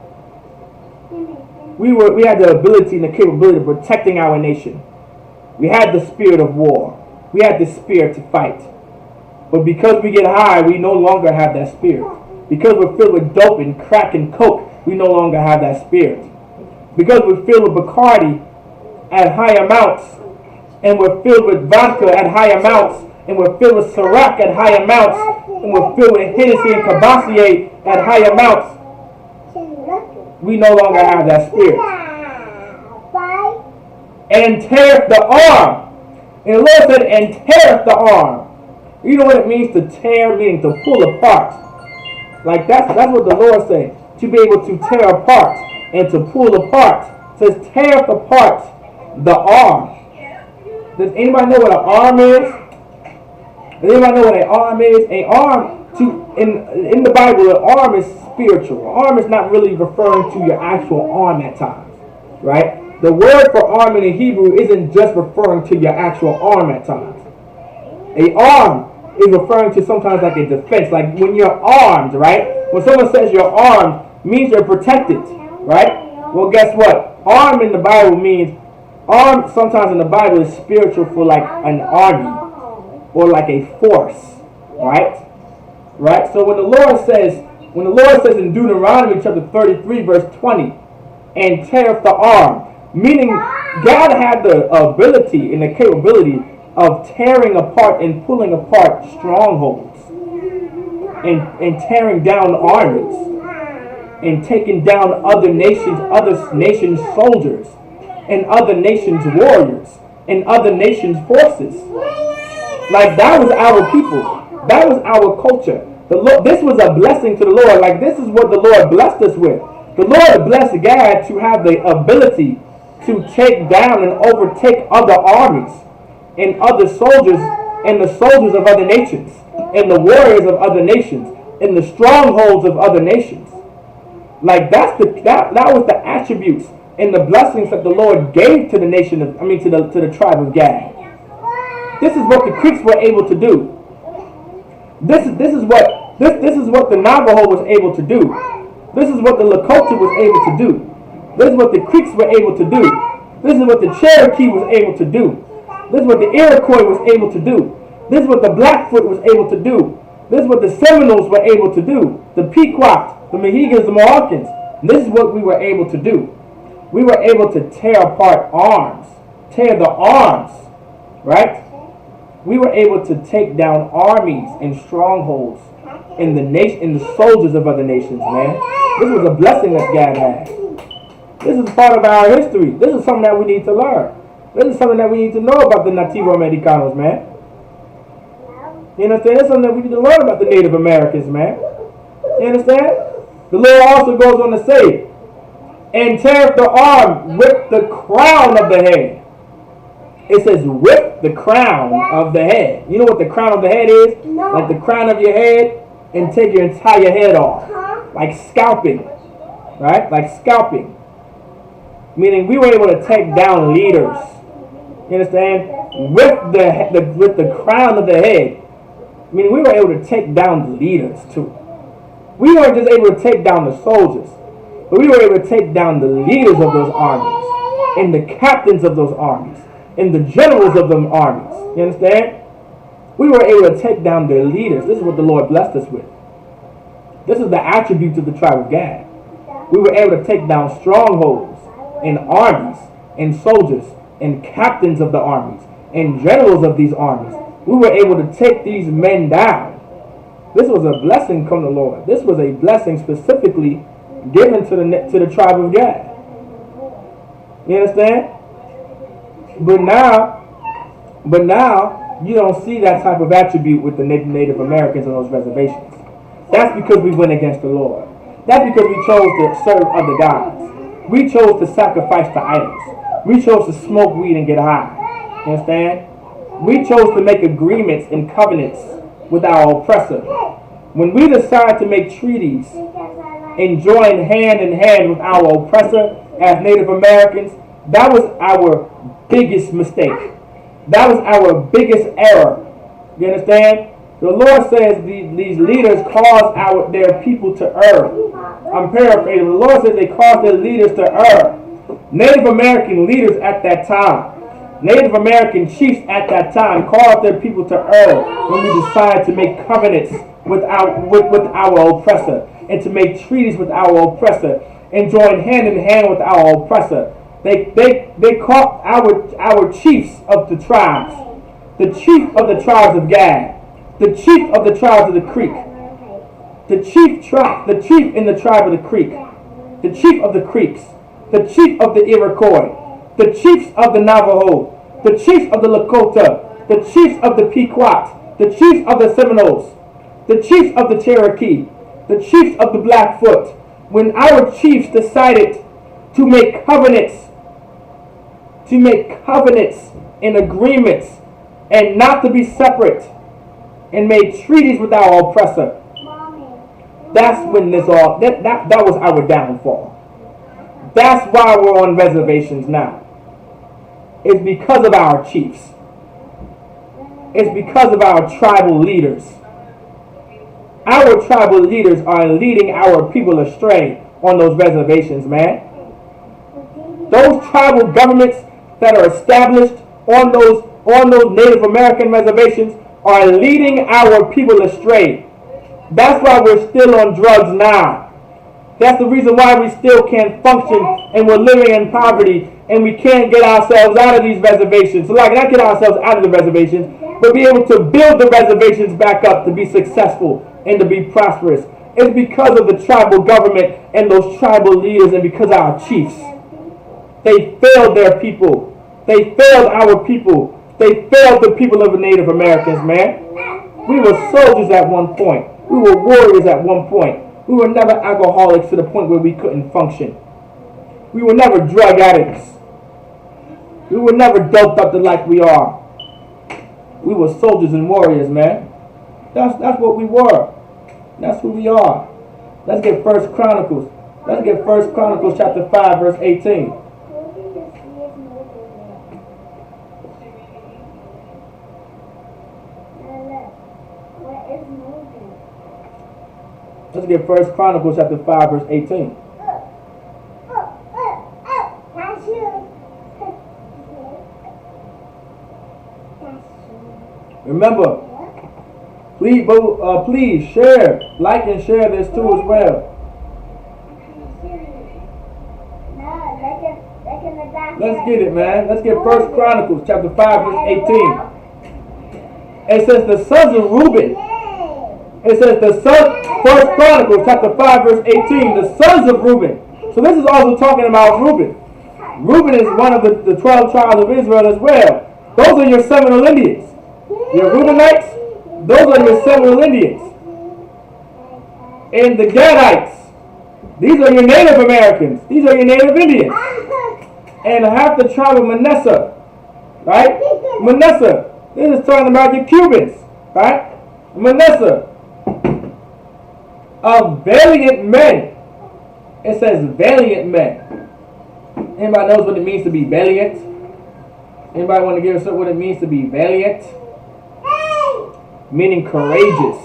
We had the ability and the capability of protecting our nation. We had the spirit of war. We had the spirit to fight. But because we get high, we no longer have that spirit. Because we're filled with dope and crack and coke, we no longer have that spirit. Because we're filled with Bacardi at high amounts, and we're filled with vodka at high amounts, and we're filled with Ciroc at high amounts, and we're filled with Hennessy and Cabassier at high amounts, we no longer have that spirit. And teareth the arm. And the Lord said, and teareth the arm. You know what it means to tear, meaning to pull apart. Like that's what the Lord said. To be able to tear apart and to pull apart. It says teareth apart the arm. Does anybody know what an arm is? Does anybody know what an arm is? An arm, in the Bible, an arm is spiritual. An arm is not really referring to your actual arm at times. Right? The word for arm in the Hebrew isn't just referring to your actual arm at times. A arm is referring to sometimes like a defense. Like when you're armed, right? When someone says you're armed, means you're protected, right? Well, guess what? Arm in the Bible means, arm sometimes in the Bible is spiritual for like an army or like a force, right? Right? So when the Lord says in Deuteronomy chapter 33 verse 20, and teareth the arm, meaning God had the ability and the capability of tearing apart and pulling apart strongholds and tearing down armies and taking down other nations' soldiers and other nations' warriors and other nations' forces. Like that was our people. That was our culture. The Lord, this was a blessing to the Lord. Like this is what the Lord blessed us with. The Lord blessed Gad to have the ability to take down and overtake other armies and other soldiers and the soldiers of other nations and the warriors of other nations and the strongholds of other nations. Like that was the attributes and the blessings that the Lord gave to the nation of, to the tribe of Gad. This is what the Creeks were able to do. This is what the Navajo was able to do. This is what the Lakota was able to do. This is what the Creeks were able to do. This is what the Cherokee was able to do. This is what the Iroquois was able to do. This is what the Blackfoot was able to do. This is what the Seminoles were able to do. The Pequot, the Mohegans, the Mohawkins. This is what we were able to do. We were able to tear apart arms. Tear the arms. Right? We were able to take down armies and strongholds in the nation, in the soldiers of other nations, man. This was a blessing that God had. This is part of our history. This is something that we need to learn. This is something that we need to know about the Nativo Americanos, man. You understand? This is something that we need to learn about the Native Americans, man. You understand? The Lord also goes on to say, and tear the arm with the crown of the head. It says, whip the crown of the head. You know what the crown of the head is? No. Like the crown of your head and take your entire head off. Like scalping. Right? Like scalping. Meaning we were able to take down leaders. You understand? With the crown of the head. Meaning we were able to take down the leaders too. We weren't just able to take down the soldiers. But we were able to take down the leaders of those armies. And the captains of those armies. And the generals of them armies. You understand? We were able to take down their leaders. This is what the Lord blessed us with. This is the attribute of the tribe of Gad. We were able to take down strongholds and armies and soldiers and captains of the armies and generals of these armies. We were able to take these men down. This was a blessing from the Lord. This was a blessing specifically given to the tribe of Gad. You understand? But now you don't see that type of attribute with the Native Americans on those reservations. That's because we went against the Lord. That's because we chose to serve other gods. We chose to sacrifice to idols. We chose to smoke weed and get high. You understand? We chose to make agreements and covenants with our oppressor. When we decided to make treaties and join hand in hand with our oppressor as Native Americans, that was our biggest mistake. That was our biggest error. You understand? The Lord says these leaders cause their people to err. I'm paraphrasing. The Lord says they cause their leaders to err. Native American leaders at that time, Native American chiefs at that time caused their people to err when we decided to make covenants with our oppressor and to make treaties with our oppressor and join hand in hand with our oppressor. They caught our chiefs of the tribes, the chief of the tribes of Gad, the chief of the tribes of the Creek, the chief in the tribe of the Creek, the chief of the Creeks, the chief of the Iroquois, the chiefs of the Navajo, the chiefs of the Lakota, the chiefs of the Pequot, the chiefs of the Seminoles, the chiefs of the Cherokee, the chiefs of the Blackfoot. When our chiefs decided to make covenants and agreements and not to be separate and made treaties with our oppressor, that's when that was our downfall. That's why we're on reservations now. It's because of our chiefs. It's because of our tribal leaders. Our tribal leaders are leading our people astray on those reservations, man. Those tribal governments that are established on those Native American reservations are leading our people astray. That's why we're still on drugs now. That's the reason why we still can't function and we're living in poverty and we can't get ourselves out of these reservations. So not get ourselves out of the reservations, but be able to build the reservations back up to be successful and to be prosperous. It's because of the tribal government and those tribal leaders and because of our chiefs. They failed their people. They failed our people They failed the people of the Native Americans, man. We were soldiers at one point. We were warriors at one point. We were never alcoholics to the point where we couldn't function. We were never drug addicts. We were never doped up to like we are. We were soldiers and warriors, man. That's what we were. That's who we are. Let's get First Chronicles. Let's get First Chronicles chapter 5, verse 18. Let's get First Chronicles chapter 5, verse 18. Remember, please share, like and share this too as well. Let's get it, man. Let's get First Chronicles chapter 5, verse 18. It says the sons of Reuben. It says First Chronicles chapter 5, verse 18. The sons of Reuben. So this is also talking about Reuben. Reuben is one of the 12 tribes of Israel as well. Those are your Seminole Indians. Your Reubenites, those are your Seminole Indians. And the Gadites, these are your Native Americans. These are your Native Indians. And half the tribe of Manasseh, right? Manasseh, this is talking about your Cubans, right? Manasseh, of valiant men. It says valiant men. Anybody knows what it means to be valiant? Anybody want to give us what it means to be valiant? Meaning courageous.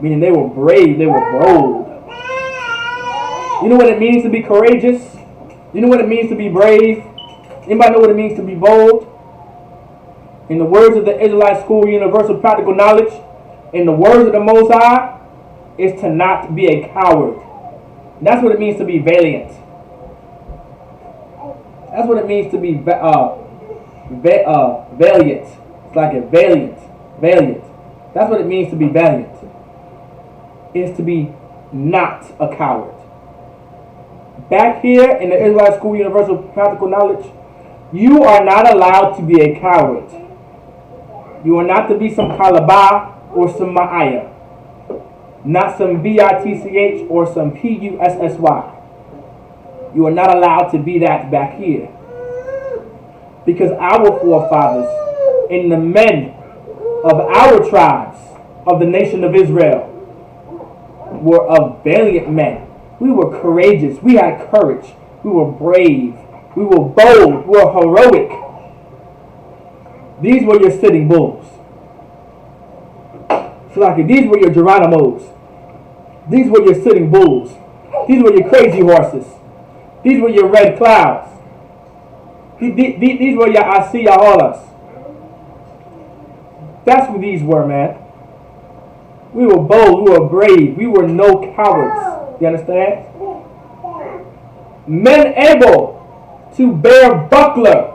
Meaning they were brave, they were bold. You know what it means to be courageous? You know what it means to be brave? Anybody know what it means to be bold? In the words of the Israelite School Universal Practical Knowledge, in the words of the Most High, is to not be a coward. That's what it means to be valiant. That's what it means to be valiant. It's like a valiant. That's what it means to be valiant. Is to be not a coward. Back here in the Israelite School Universal Practical Knowledge, you are not allowed to be a coward. You are not to be some Kalabah or some Ma'aya. Not some B-I-T-C-H or some P-U-S-S-Y. You are not allowed to be that back here. Because our forefathers and the men of our tribes of the nation of Israel were of valiant men. We were courageous. We had courage. We were brave. We were bold. We were heroic. These were your sitting bulls. So like these were your Geronimos. These were your sitting bulls. These were your crazy horses. These were your red clouds. These were your Asiyaholas. That's who these were, man. We were bold. We were brave. We were no cowards. You understand? Men able to bear buckler.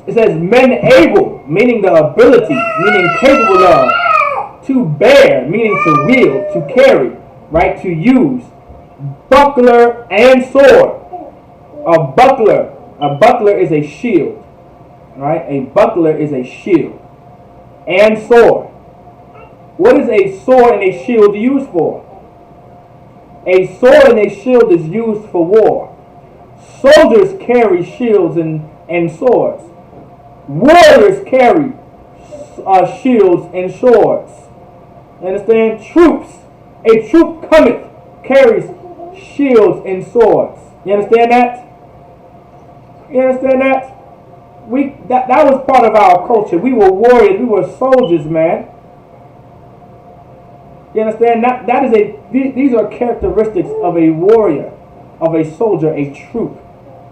It says men able, meaning the ability, meaning capable of. To bear, meaning to wield, to carry, right? To use. Buckler and sword. A buckler is a shield. Right? A buckler is a shield. And sword. What is a sword and a shield used for? A sword and a shield is used for war. Soldiers carry shields and swords. Warriors carry shields and swords. Understand? Troops. A troop cometh, carries shields and swords. You understand that? You understand that? That was part of our culture. We were warriors. We were soldiers, man. You understand? These are characteristics of a warrior, of a soldier, a troop.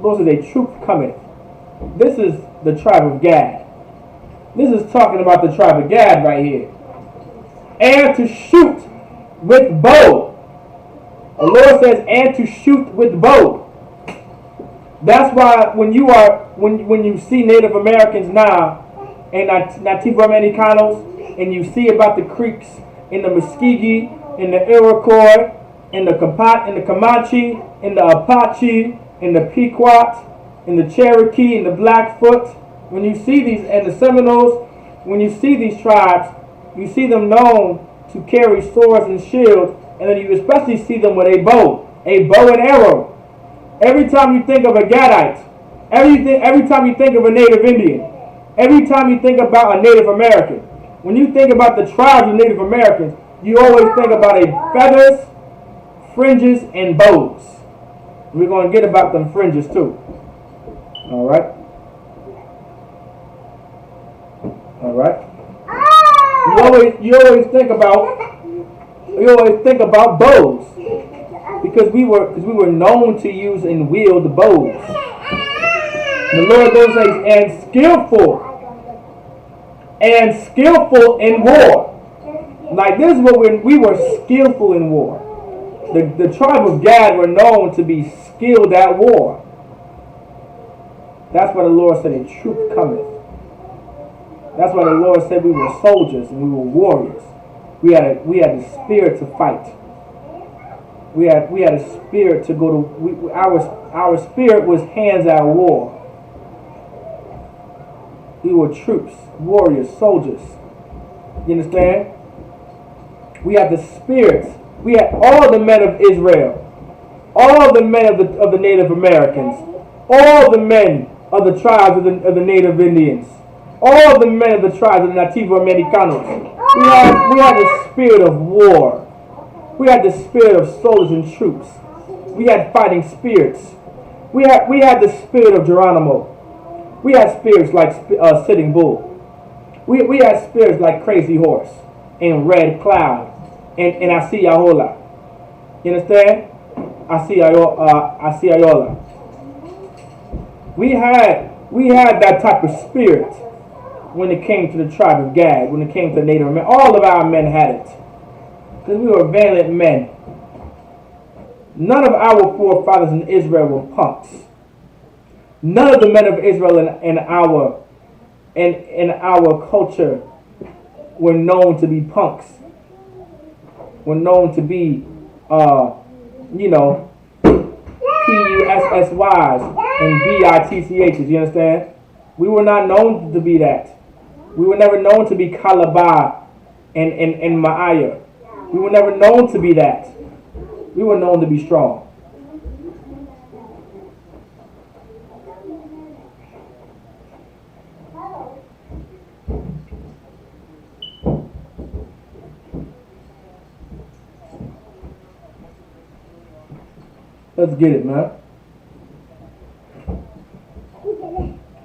Those are a troop cometh. This is the tribe of Gad. This is talking about the tribe of Gad right here. And to shoot with bow. The Lord says, and to shoot with bow. That's why when you see Native Americans now, and Native Americanos, and you see about the Creeks, in the Muskegee, in the Iroquois, in the Comanche, in the Apache, in the Pequot, and the Cherokee and the Blackfoot, when you see these, and the Seminoles, when you see these tribes, you see them known to carry swords and shields, and then you especially see them with a bow and arrow. Every time you think of a Gadite, every time you think of a Native Indian, every time you think about a Native American, when you think about the tribes of Native Americans, you always think about a feathers, fringes, and bows. We're going to get about them fringes too. All right. You always think about bows because we were known to use and wield bows. The Lord goes and skillful in war. Like this is what we were skillful in war. The tribe of Gad were known to be skilled at war. That's why the Lord said, a troop cometh. That's why the Lord said we were soldiers and we were warriors. We had the spirit to fight. We had a spirit to go to. Our spirit was hands at war. We were troops, warriors, soldiers. You understand? We had the spirits. We had all the men of Israel, all the men of the Native Americans, all the men of the tribes of the Native Indians, all the men of the tribes of the Nativo Americanos. We had the spirit of war. We had the spirit of soldiers and troops. We had fighting spirits. We had the spirit of Geronimo. We had spirits like Sitting Bull. We had spirits like Crazy Horse and Red Cloud and Asiahola. You understand? Asiayola. We had that type of spirit when it came to the tribe of Gad, when it came to Native American. All of our men had it. Because we were valiant men. None of our forefathers in Israel were punks. None of the men of Israel in our culture were known to be punks. Were known to be, PUSSYs and BITCHs. You understand? We were not known to be that. We were never known to be Kalabah and Ma'aya. We were never known to be that. We were known to be strong. Let's get it, man.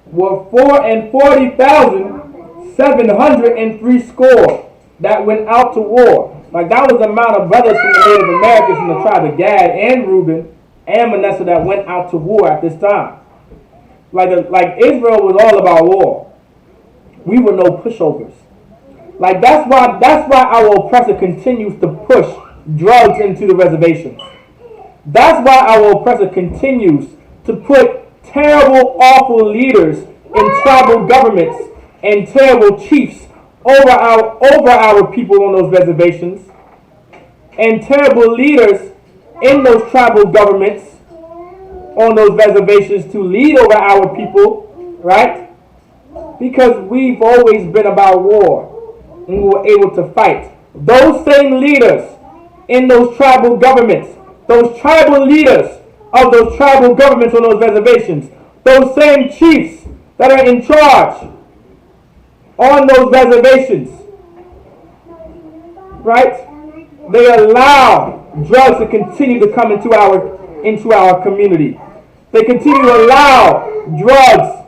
Were 440,703 score that went out to war. Like that was the amount of brothers from the Native Americans from the tribe of Gad and Reuben and Manasseh that went out to war at this time. Like Israel was all about war. We were no pushovers. Like that's why our oppressor continues to push drugs into the reservations. That's why our oppressor continues to put terrible, awful leaders in tribal governments and terrible chiefs over our people on those reservations, and terrible leaders in those tribal governments on those reservations to lead over our people, right? Because we've always been about war and we were able to fight. Those same leaders in those tribal governments, those tribal leaders of those tribal governments on those reservations, those same chiefs that are in charge on those reservations, right? They allow drugs to continue to come into our community. They continue to allow drugs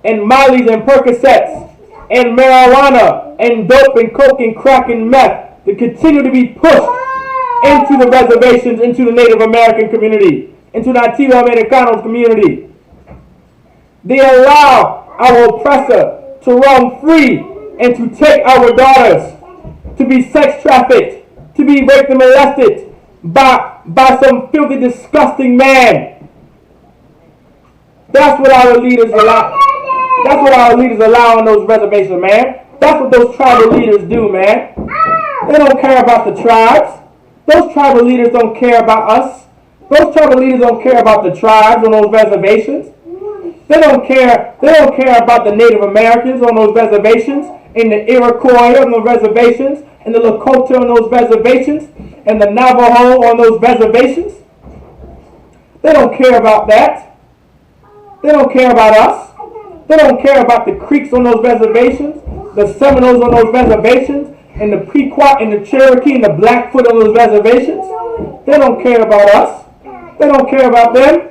and Molly's and Percocets and marijuana and dope and coke and crack and meth to continue to be pushed into the reservations, into the Native American community, into the Nativo Americanos community. They allow our oppressor to roam free and to take our daughters, to be sex trafficked, to be raped and molested by some filthy, disgusting man. That's what our leaders allow. That's what our leaders allow on those reservations, man. That's what those tribal leaders do, man. They don't care about the tribes. Those tribal leaders don't care about us. Those tribal leaders don't care about the tribes on those reservations. They don't care. They don't care about the Native Americans on those reservations, and the Iroquois on those reservations, and the Lakota on those reservations, and the Navajo on those reservations. They don't care about that. They don't care about us. They don't care about the Creeks on those reservations, the Seminoles on those reservations, and the Pequot and the Cherokee and the Blackfoot on those reservations. They don't care about us. They don't care about them.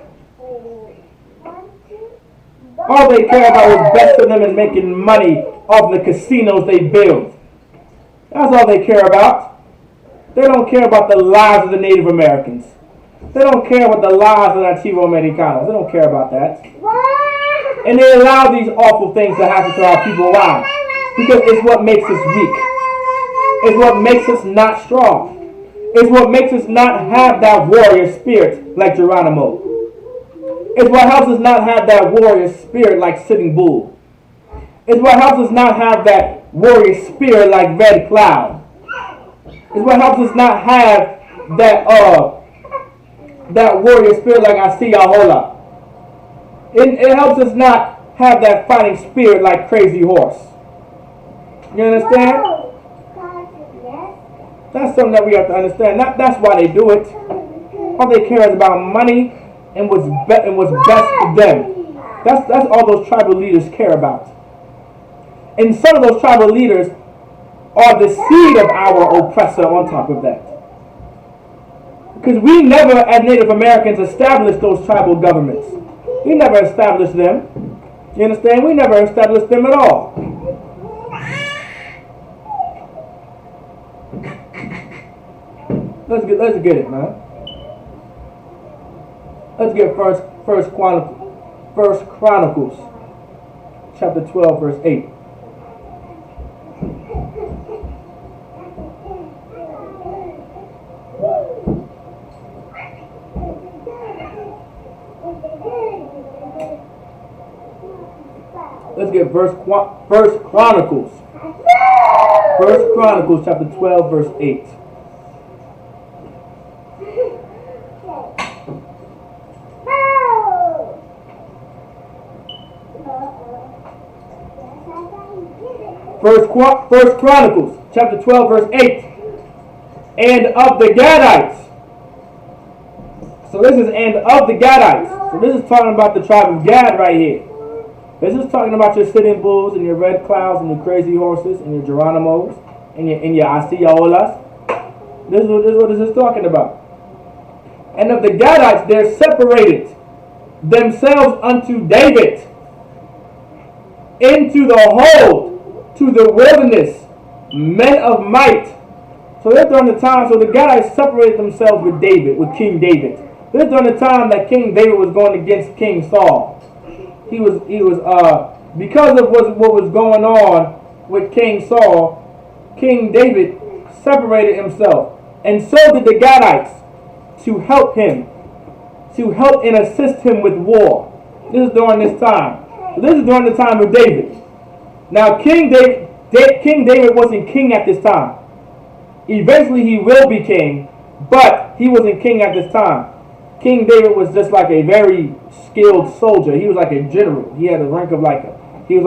All they care about is best for them and making money off the casinos they build. That's all they care about. They don't care about the lives of the Native Americans. They don't care about the lives of Nativo Americanos. They don't care about that. And they allow these awful things to happen to our people. Why? Because it's what makes us weak. It's what makes us not strong. It's what makes us not have that warrior spirit like Geronimo. It's what helps us not have that warrior spirit like Sitting Bull. It's what helps us not have that warrior spirit like Red Cloud. It's what helps us not have that warrior spirit like Asiahola. It helps us not have that fighting spirit like Crazy Horse. You understand? That's something that we have to understand. That's why they do it. All they care is about money and what's best for them. That's all those tribal leaders care about. And some of those tribal leaders are the seed of our oppressor on top of that. Because we never, as Native Americans, established those tribal governments. We never established them. You understand? We never established them at all. Let's get it, man. Let's get First Chronicles, chapter 12, verse 8. Let's get First Chronicles. First Chronicles, chapter 12, verse 8. First Chronicles, chapter 12, verse 8. And of the Gadites. So this is and of the Gadites. So this is talking about the tribe of Gad right here. This is talking about your Sitting Bulls and your Red Clouds and your Crazy Horses and your Geronimos and your Asiaolas. This is what this is talking about. And of the Gadites, they're separated themselves unto David into the hold, to the wilderness, men of might. So they're during the time, so the Gadites separated themselves with David, with King David. This is during the time that King David was going against King Saul. He was because of what was going on with King Saul, King David separated himself. And so did the Gadites to help him, to help and assist him with war. This is during this time. So this is during the time of David. Now King David wasn't king at this time. Eventually he will be king, but he wasn't king at this time. King David was just like a very skilled soldier. He was like a general. He had the rank of he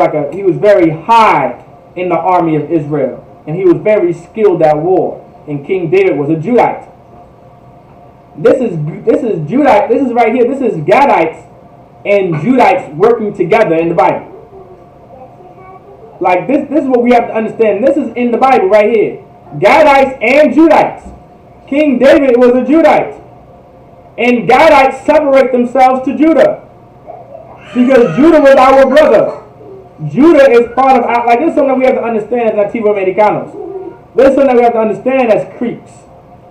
was very high in the army of Israel. And he was very skilled at war. And King David was a Judite. This is Judite. This is right here. This is Gadites and Judites working together in the Bible. Like this is what we have to understand. This is in the Bible right here. Gadites and Judites. King David was a Judite. And Gadites separate themselves to Judah. Because Judah was our brother. Judah is part of our, like this is something that we have to understand as Nativo Americanos. This is something that we have to understand as Creeks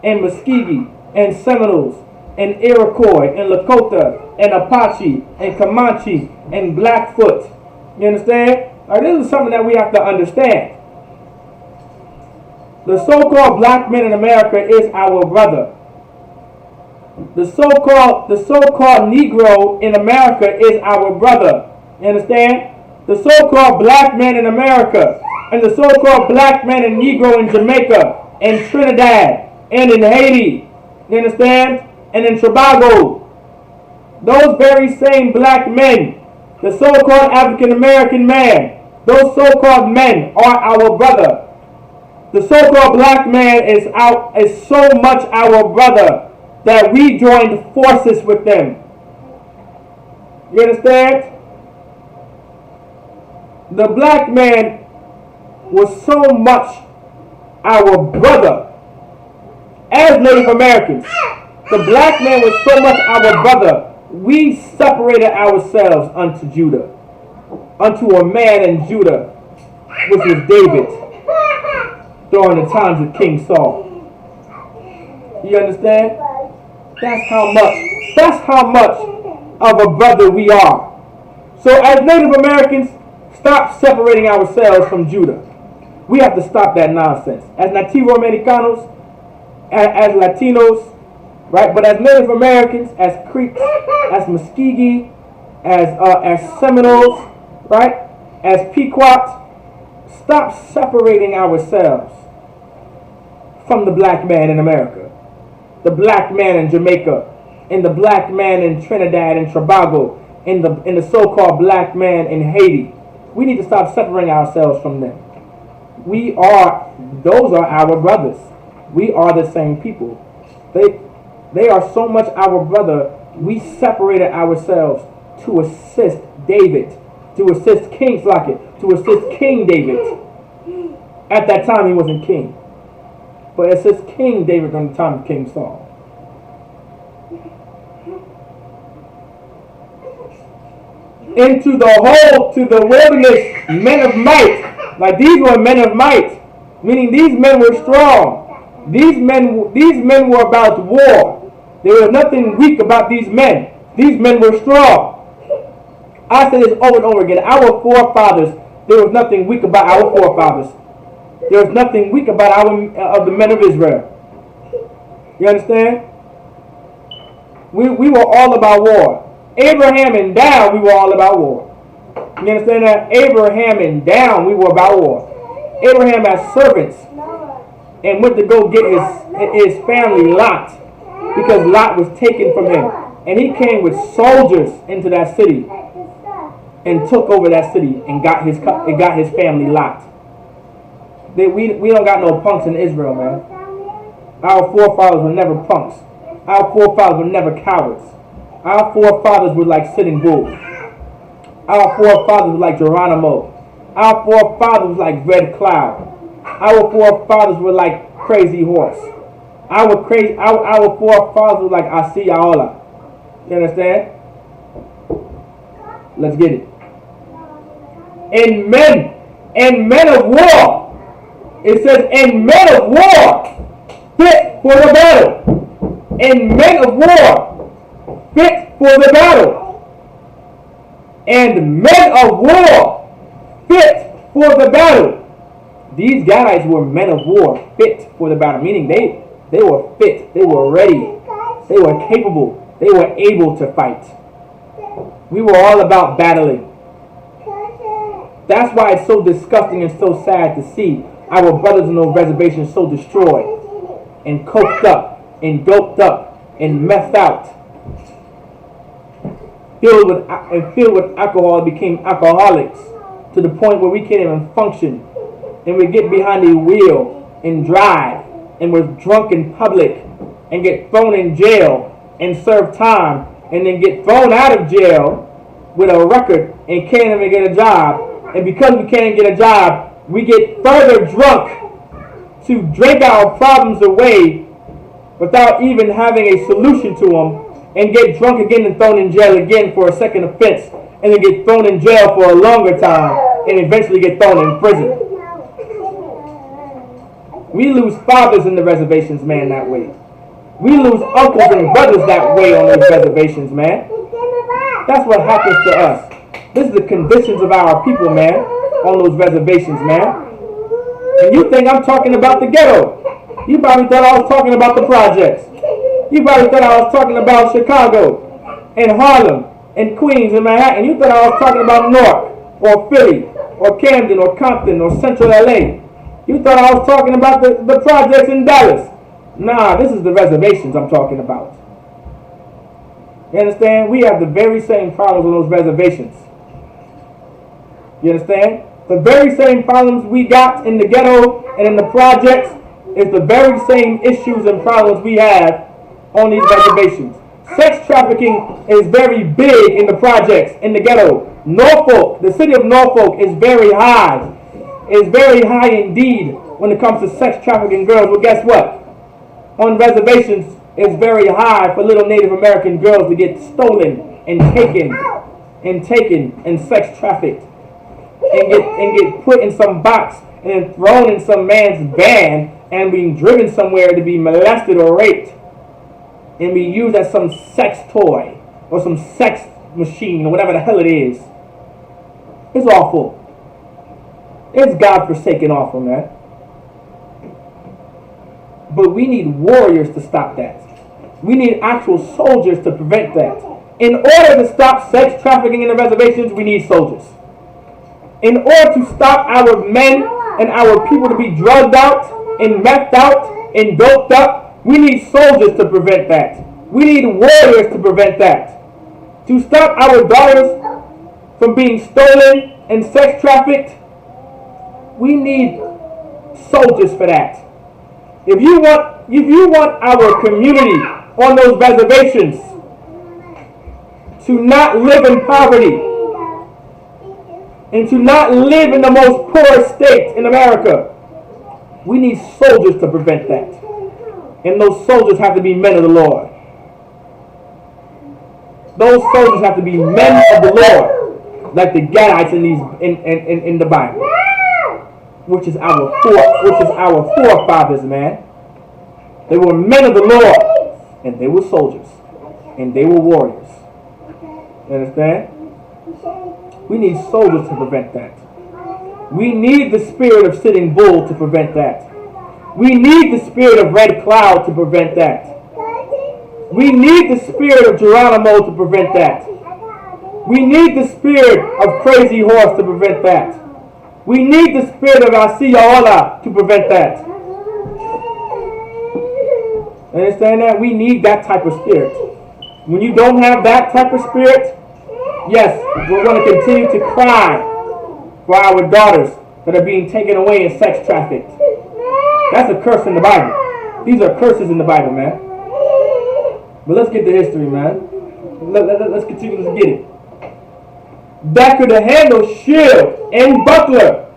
and Muskegee and Seminoles and Iroquois and Lakota and Apache and Comanche and Blackfoot. You understand? Like, this is something that we have to understand. The so-called black man in America is our brother. The so-called Negro in America is our brother. You understand? The so-called black man in America and the so-called black man and Negro in Jamaica and Trinidad and in Haiti. You understand? And in Tobago. Those very same black men The so-called African American man, those so-called men are our brother. The so-called black man is so much our brother that we joined forces with them. You understand? The black man was so much our brother as Native Americans. The black man was so much our brother. We separated ourselves unto Judah, unto a man in Judah, which was David, during the times of King Saul. You understand? That's how much of a brother we are. So as Native Americans, stop separating ourselves from Judah. We have to stop that nonsense. As Nativo Americanos, as Latinos, right? But as Native Americans, as Creeks, as Muskegee, as Seminoles, right? As Pequot, stop separating ourselves from the black man in America, the black man in Jamaica, and the black man in Trinidad and Tobago, and the so-called black man in Haiti. We need to stop separating ourselves from them. Those are our brothers. We are the same people. They are so much our brother. We separated ourselves to assist David, to assist King Slocket, to assist King David. At that time, he wasn't king, but assist King David during the time of King Saul. Into the wilderness, men of might. Like these were men of might, meaning these men were strong. These men were about war. There was nothing weak about these men. These men were strong. I say this over and over again. Our forefathers, there was nothing weak about our forefathers. There was nothing weak about the men of Israel. You understand? We were all about war. Abraham and down, we were all about war. You understand that? Abraham and down, we were about war. Abraham had servants and went to go get his family Lot, because Lot was taken from him. And he came with soldiers into that city and took over that city and got his family Lot. We don't got no punks in Israel, man. Our forefathers were never punks. Our forefathers were never cowards. Our forefathers were like Sitting Bull. Our forefathers were like Geronimo. Our forefathers were like Red Cloud. Our forefathers were like Crazy Horse. Our forefathers were like Asiaola. You understand? Let's get it. And men of war. It says, and men of war fit for the battle. And men of war fit for the battle. And men of war fit for the battle. These guys were men of war, fit for the battle, meaning they were fit, they were ready, they were capable, they were able to fight. We were all about battling. That's why it's so disgusting and so sad to see our brothers on those reservations so destroyed and coked up and doped up and messed out. Filled with alcohol, became alcoholics to the point where we can't even function, and we get behind a wheel and drive, and we're drunk in public and get thrown in jail and serve time, and then get thrown out of jail with a record and can't even get a job. And because we can't get a job, we get further drunk to drink our problems away without even having a solution to them, and get drunk again and thrown in jail again for a second offense, and then get thrown in jail for a longer time, and eventually get thrown in prison. We lose fathers in the reservations, man, that way. We lose uncles and brothers that way on those reservations, man. That's what happens to us. This is the conditions of our people, man, on those reservations, man. And you think I'm talking about the ghetto. You probably thought I was talking about the projects. You probably thought I was talking about Chicago and Harlem and Queens and Manhattan. You thought I was talking about Newark or Philly or Camden or Compton or Central LA. You thought I was talking about the projects in Dallas. Nah, this is the reservations I'm talking about. You understand? We have the very same problems on those reservations. You understand? The very same problems we got in the ghetto and in the projects is the very same issues and problems we have on these reservations. Sex trafficking is very big in the projects, in the ghetto. Norfolk, the city of Norfolk is very high. Is very high indeed when it comes to sex trafficking girls. Well, guess what? On reservations, it's very high for little Native American girls to get stolen and taken and sex trafficked and get put in some box and then thrown in some man's van and being driven somewhere to be molested or raped and be used as some sex toy or some sex machine or whatever the hell it is. It's awful. It's God-forsaken awful, man. But we need warriors to stop that. We need actual soldiers to prevent that. In order to stop sex trafficking in the reservations, we need soldiers. In order to stop our men and our people to be drugged out and methed out and doped up, we need soldiers to prevent that. We need warriors to prevent that. To stop our daughters from being stolen and sex trafficked, we need soldiers for that. If you want our community on those reservations to not live in poverty and to not live in the most poor state in America, we need soldiers to prevent that. And those soldiers have to be men of the Lord. Those soldiers have to be men of the Lord, like the Gadites in the Bible, which is our forefathers, man. They were men of the Lord, and they were soldiers, and they were warriors. You understand? We need soldiers to prevent that. We need the spirit of Sitting Bull to prevent that. We need the spirit of Red Cloud to prevent that. We need the spirit of Geronimo to prevent that. We need the spirit of Crazy Horse to prevent that. We need the spirit of Asiaola to prevent that. Understand that? We need that type of spirit. When you don't have that type of spirit, yes, we're going to continue to cry for our daughters that are being taken away and sex trafficked. That's a curse in the Bible. These are curses in the Bible, man. But let's get to history, man. Let's continue to get it. That could handle shield and buckler.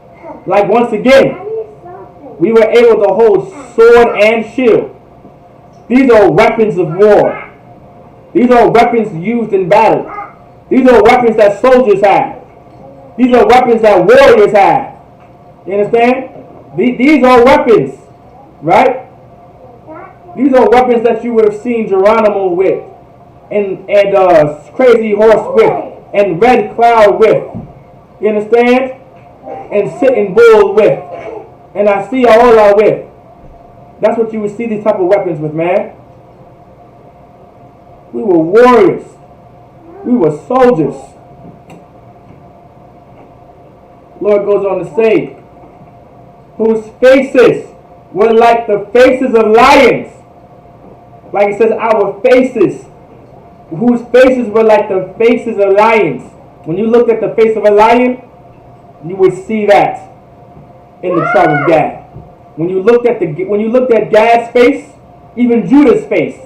Like once again, we were able to hold sword and shield. These are weapons of war. These are weapons used in battle. These are weapons that soldiers have. These are weapons that warriors have. You understand? These are weapons, right? These are weapons that you would have seen Geronimo with, and Crazy Horse with, and Red Cloud with. You understand? And Sitting Bull with, and Asiaola with. That's what you would see these type of weapons with, man. We were warriors. We were soldiers. Lord goes on to say, whose faces were like the faces of lions. Like it says, our faces. Whose faces were like the faces of lions. When you looked at the face of a lion, you would see that in the tribe of Gad. When you looked at Gad's face, even Judah's face,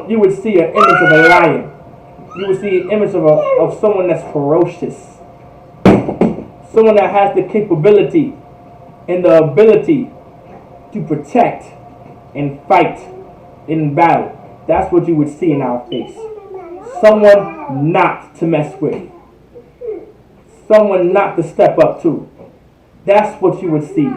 you would see an image of a lion. You would see an image of someone that's ferocious. Someone that has the capability and the ability to protect and fight in battle. That's what you would see in our face. Someone not to mess with. Someone not to step up to. That's what you would see.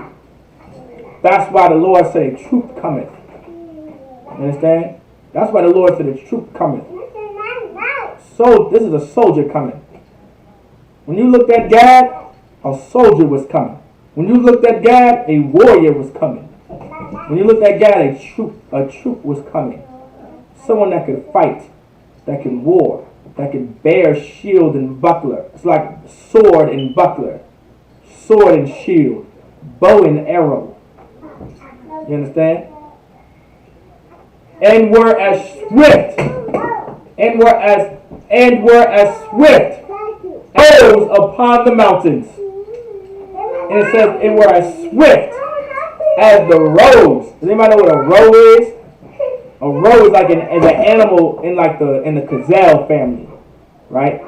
That's why the Lord said a troop cometh. You understand? That's why the Lord said a troop cometh. So this is a soldier coming. When you looked at Gad, a soldier was coming. When you looked at Gad, a warrior was coming. When you looked at Gad, a troop was coming. Someone that could fight, that could war, that could bear shield and buckler. It's like sword and buckler, sword and shield, bow and arrow. You understand? And were as swift, and were as swift rose upon the mountains. And it says, and were as swift as the roes. Does anybody know what a roe is? A roe is like an animal in the gazelle family, right?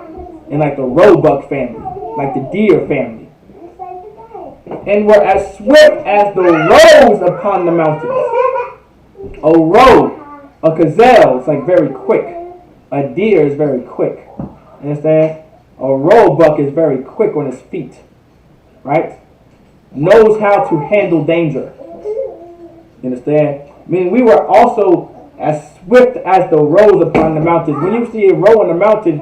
In like the roebuck family, like the deer family. And were as swift as the roes upon the mountains. A roe, a gazelle is like very quick. A deer is very quick. You understand? A roebuck is very quick on his feet, right? Knows how to handle danger. You understand? I mean, we were also as swift as the roes upon the mountains. When you see a roe on the mountain,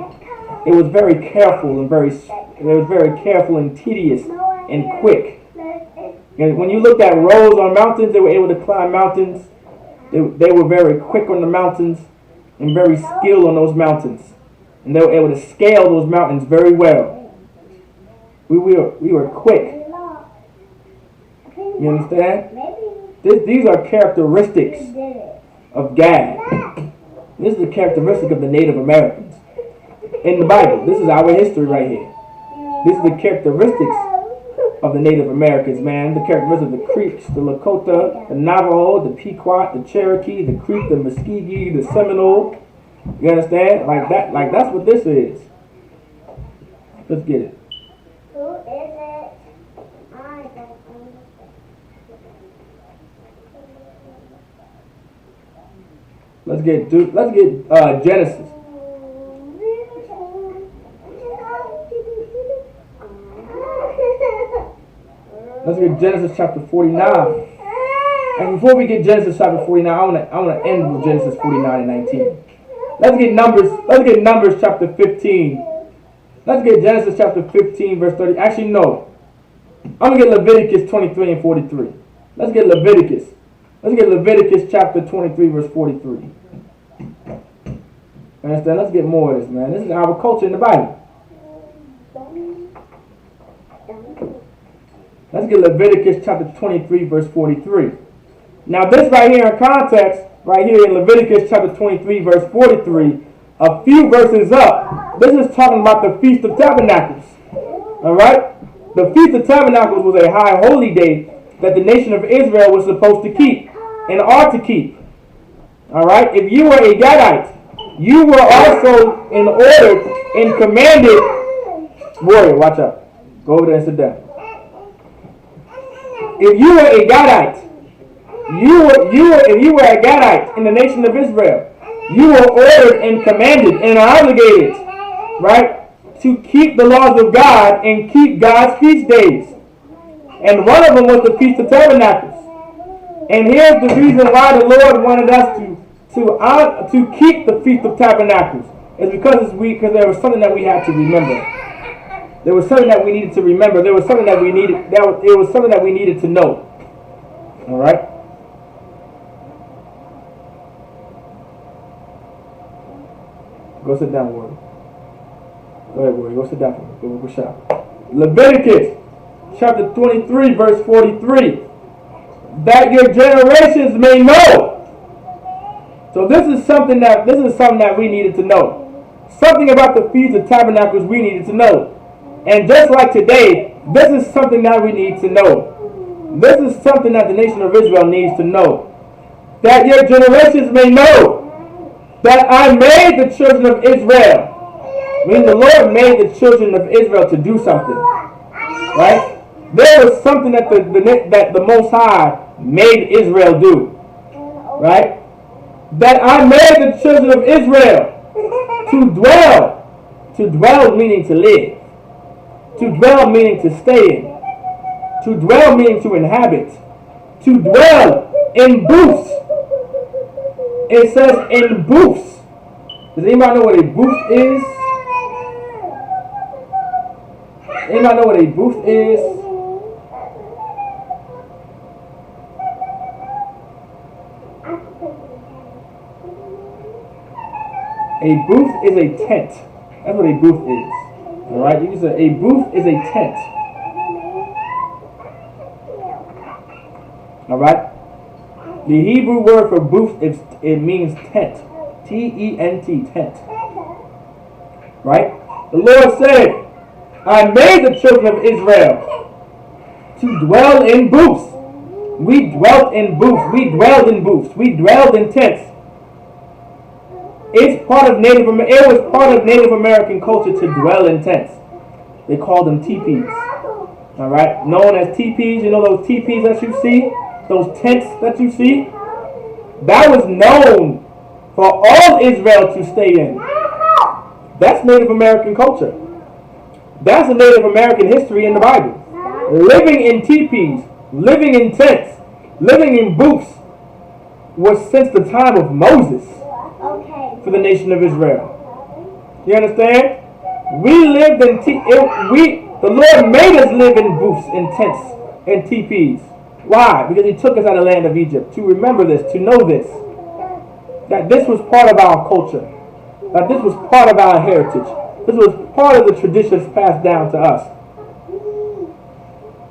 it was very careful and tedious and quick. And when you looked at roes on mountains, they were able to climb mountains. They were very quick on the mountains and very skilled on those mountains. And they were able to scale those mountains very well. We were quick. You understand? These are characteristics of Gad. This is the characteristic of the Native Americans. In the Bible, this is our history right here. This is the characteristics of the Native Americans, man. The characteristics of the Creeks, the Lakota, the Navajo, the Pequot, the Cherokee, the Creek, the Muskegee, the Seminole. You understand? Like that's what this is. Let's get it. Who is it? I don't understand. Let's get Genesis. Let's get Genesis chapter 49. And before we get Genesis chapter 49, I want to end with Genesis 49 and 19. Let's get Numbers chapter 15. Let's get Genesis chapter 15 verse 30. Actually, no. I'm going to get Leviticus 23 and 43. Let's get Leviticus chapter 23 verse 43. Understand? Let's get more of this, man. This is our culture in the Bible. Let's get Leviticus chapter 23 verse 43. Now this right here in context, right here in Leviticus chapter 23 verse 43, a few verses up, this is talking about the Feast of Tabernacles. Alright? The Feast of Tabernacles was a high holy day that the nation of Israel was supposed to keep and are to keep. Alright? If you were a Gadite, you were also ordered and commanded. Warrior, watch out. Go over there and sit down. If you were a Gadite, if you were a Gadite in the nation of Israel, you were ordered and commanded and obligated, right, to keep the laws of God and keep God's feast days. And one of them was the Feast of Tabernacles. And here's the reason why the Lord wanted us to keep the Feast of Tabernacles. It's because there was something that we had to remember. There was something that we needed to remember. There was something that we needed. It was something that we needed to know. All right. Go sit down, Warrior. Go ahead, Warrior. Go sit down for me. Go shop. Leviticus chapter 23, verse 43. That your generations may know. So this is something that we needed to know. Something about the Feast of Tabernacles we needed to know. And just like today, this is something that we need to know. This is something that the nation of Israel needs to know. That your generations may know that I made the children of Israel. I mean, the Lord made the children of Israel to do something. Right? There was something that the Most High made Israel do. Right? That I made the children of Israel to dwell. To dwell meaning to live. To dwell meaning to stay in. To dwell meaning to inhabit. To dwell in booths. It says in booths. Does anybody know what a booth is? Anybody know what a booth is? A booth is a tent. That's what a booth is. Alright, you can say a booth is a tent. Alright? The Hebrew word for booth it means tent. T-E-N-T, tent. Right? The Lord said, I made the children of Israel to dwell in booths. We dwelt in booths. We dwelled in booths. We dwelled in tents. It was part of Native American culture to dwell in tents. They called them teepees. All right, known as teepees. You know those teepees that you see, those tents that you see. That was known for all Israel to stay in. That's Native American culture. That's a Native American history in the Bible. Living in teepees, living in tents, living in booths was since the time of Moses for the nation of Israel. You understand? We lived in the Lord made us live in booths, in tents, and teepees. Why? Because He took us out of the land of Egypt. To remember this, to know this, that this was part of our culture, that this was part of our heritage, this was part of the traditions passed down to us.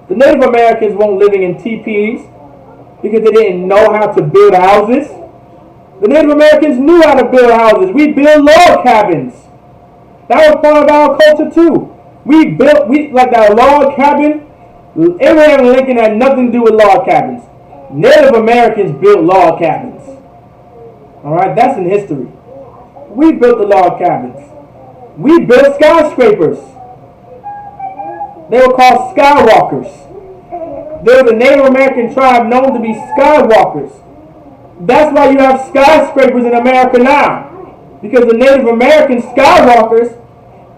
The Native Americans weren't living in teepees because they didn't know how to build houses. The Native Americans knew how to build houses. We built log cabins. That was part of our culture too. Like that log cabin. Abraham Lincoln had nothing to do with log cabins. Native Americans built log cabins. Alright, that's in history. We built the log cabins. We built skyscrapers. They were called skywalkers. They were the Native American tribe known to be skywalkers. That's why you have skyscrapers in America now. Because the Native American skywalkers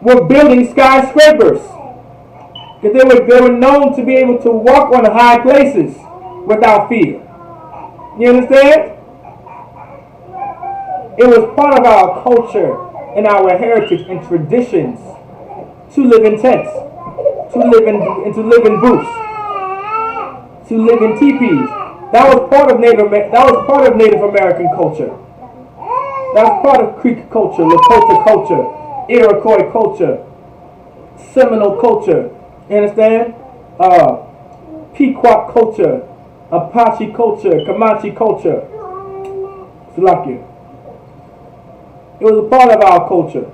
were building skyscrapers. Because they were known to be able to walk on high places without fear. You understand? It was part of our culture and our heritage and traditions to live in tents, to live in booths, to live in teepees. That was part of Native American culture. That was part of Creek culture, Lakota culture, Iroquois culture, Seminole culture. You understand? Pequot culture, Apache culture, Comanche culture. Salakia. It was a part of our culture.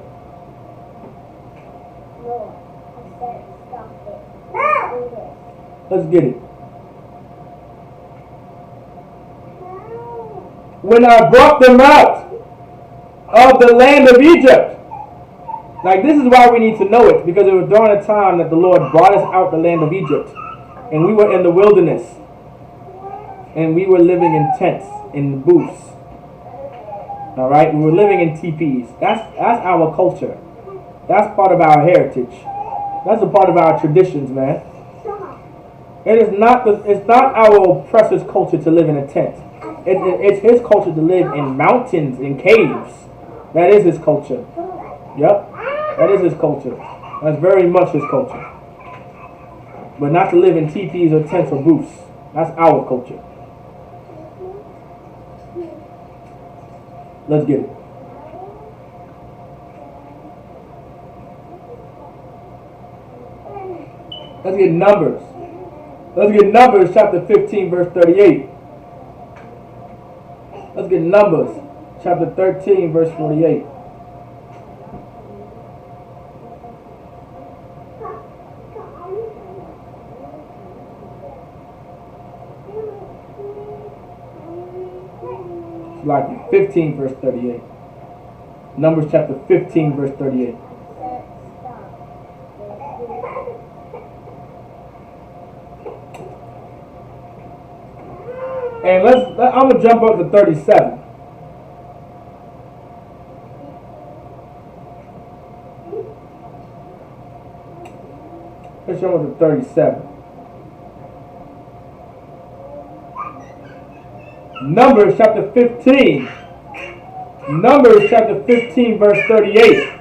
Let's get it. When I brought them out of the land of Egypt. Like, this is why we need to know it, because it was during a time that the Lord brought us out the land of Egypt, and we were in the wilderness, and we were living in tents, in booths. All right, we were living in teepees. That's our culture. That's part of our heritage. That's a part of our traditions, man. It's not our oppressor's culture to live in a tent. It's his culture to live in mountains, in caves. That is his culture. Yep, that is his culture. That's very much his culture. But not to live in teepees or tents or booths. That's our culture. Let's get it. Let's get Numbers. Let's get Numbers chapter 15 verse 38. Let's get Numbers chapter 13 verse 48. Like 15 verse 38. Numbers chapter 15 verse 38. And I'm gonna jump up to 37. Let's jump up to 37. Numbers chapter 15. Numbers chapter 15 verse 38.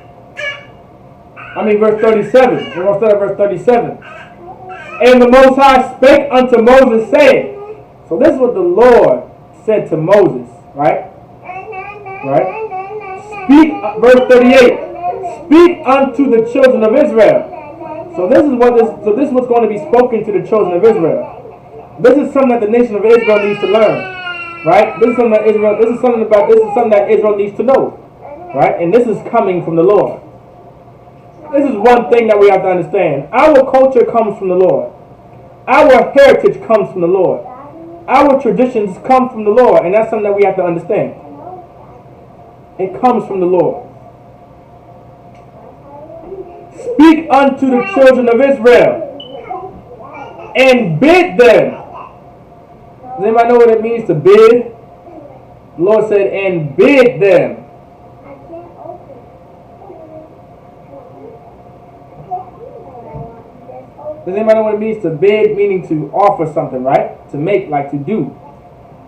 Verse 37. We're going to start at verse 37. And the Most High spake unto Moses, saying, so this is what the Lord said to Moses, right? Right? Speak, verse 38. Speak unto the children of Israel. So this is what's going to be spoken to the children of Israel. This is something that the nation of Israel needs to learn. Right? This is something that Israel needs to know. Right? And this is coming from the Lord. This is one thing that we have to understand. Our culture comes from the Lord. Our heritage comes from the Lord. Our traditions come from the Lord, and that's something that we have to understand. It comes from the Lord. Speak unto the children of Israel and bid them. Does anybody know what it means to bid? The Lord said, and bid them. Does anybody know what it means to bid? Meaning to offer something, right? To make, like to do,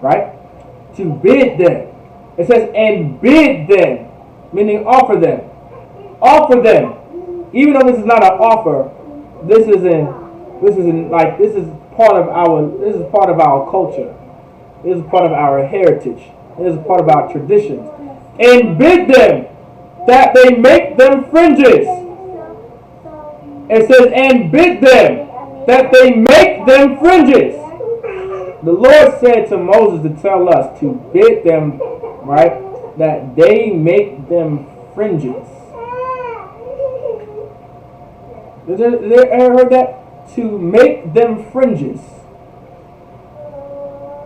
right? To bid them. It says, and bid them, meaning offer them. Offer them. Even though this is not an offer, this is part of our culture. This is part of our heritage. This is part of our traditions. And bid them that they make them fringes. It says, and bid them that they make them fringes. The Lord said to Moses to tell us to bid them, right, that they make them fringes. Did you ever heard that? To make them fringes.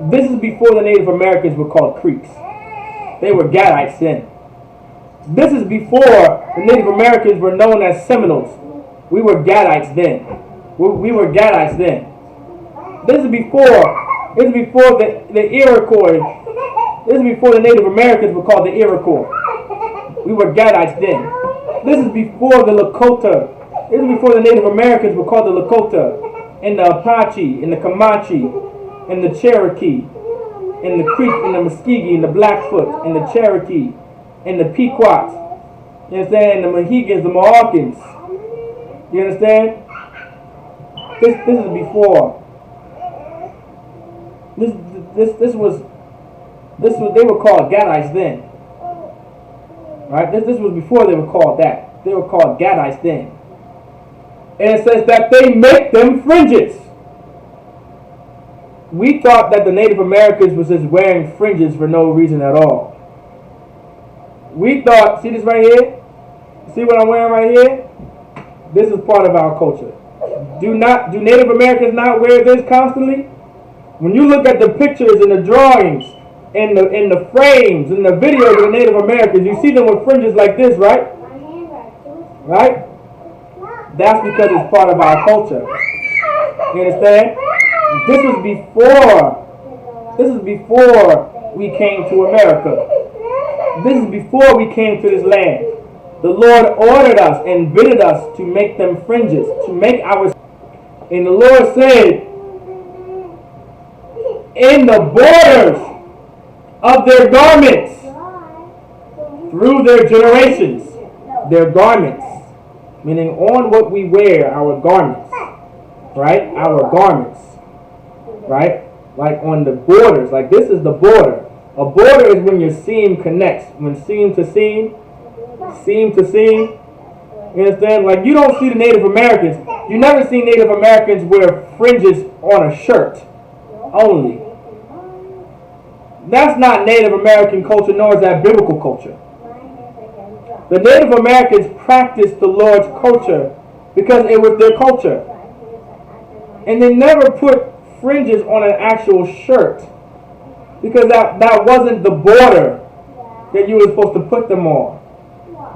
This is before the Native Americans were called Creeks. They were Gadites then. This is before the Native Americans were known as Seminoles. We were Gadites then. We were Gadites then. This is before the Iroquois. This is before the Native Americans were called the Iroquois. We were Gadites then. This is before the Lakota. This is before the Native Americans were called the Lakota, and the Apache, and the Comanche, and the Cherokee, and the Creek, and the Muskegee, and the Blackfoot, and the Cherokee, and the Pequots. You understand? The Mohegans, the Mohawkins. You understand? This is before. This was they were called Gadites then. Right? This was before they were called that. They were called Gadites then. And it says that they make them fringes. We thought that the Native Americans was just wearing fringes for no reason at all. We thought, see this right here? See what I'm wearing right here? This is part of our culture. Do Native Americans not wear this constantly? When you look at the pictures and the drawings and the frames and the videos of the Native Americans, you see them with fringes like this, right? Right? That's because it's part of our culture. You understand? This is before we came to America. This is before we came to this land. The Lord ordered us and bidded us to make them fringes, to make our. And the Lord said, in the borders of their garments, through their generations, their garments, meaning on what we wear, our garments, right? Our garments, right? Like on the borders, like this is the border. A border is when your seam connects, when seam to seam. You understand? Like you don't see the Native Americans. You never see Native Americans wear fringes on a shirt only. That's not Native American culture, nor is that biblical culture. The Native Americans practiced the Lord's culture because it was their culture. And they never put fringes on an actual shirt because that wasn't the border that you were supposed to put them on.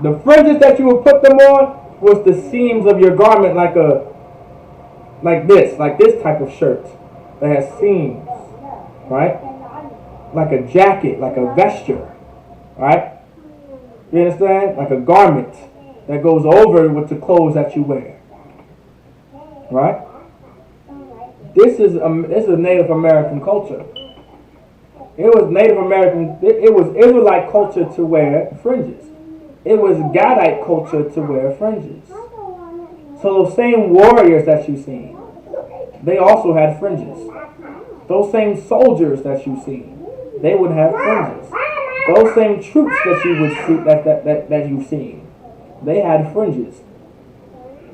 The fringes that you would put them on was the seams of your garment, like this type of shirt that has seams, right? Like a jacket, like a vesture, right? You understand? Like a garment that goes over with the clothes that you wear, right? This is Native American culture. It was Native American. It was Israelite culture to wear fringes. It was Gadite culture to wear fringes. So those same warriors that you've seen, they also had fringes. Those same soldiers that you've seen, they would have fringes. Those same troops that you would see that you've seen, they had fringes.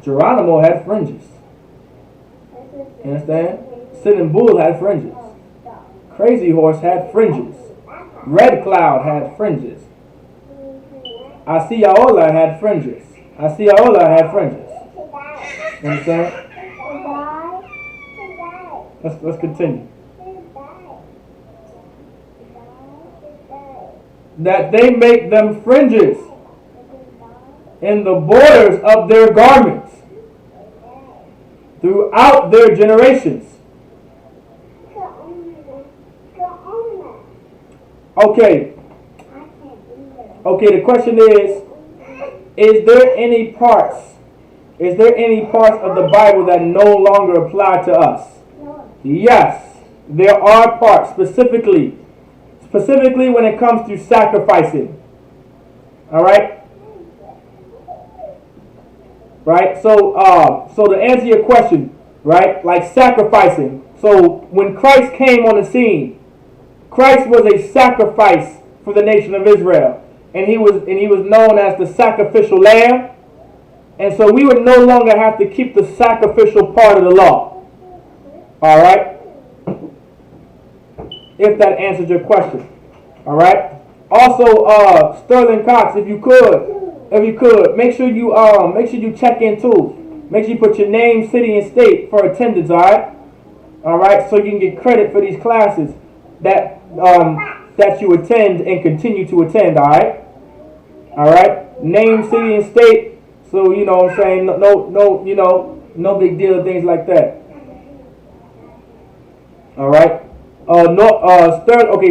Geronimo had fringes. You understand? Sitting Bull had fringes. Crazy Horse had fringes. Red Cloud had fringes. Asiaola had fringes. I see Aola had fringes. You understand? Let's continue. That they make them fringes in the borders of their garments throughout their generations. Okay. Okay, the question is there any parts of the Bible that no longer apply to us? Yes, there are parts, specifically when it comes to sacrificing. All right? Right? So to answer your question, right? Like sacrificing. So when Christ came on the scene, Christ was a sacrifice for the nation of Israel. And he was known as the sacrificial lamb. And so we would no longer have to keep the sacrificial part of the law. All right? If that answers your question. All right? Also, Sterling Cox, if you could, make sure you check in too. Make sure you put your name, city, and state for attendance, all right? All right, so you can get credit for these classes that you attend and continue to attend, all right? All right? Name, city, and state. So, you know what I'm saying? No big deal, things like that. All right?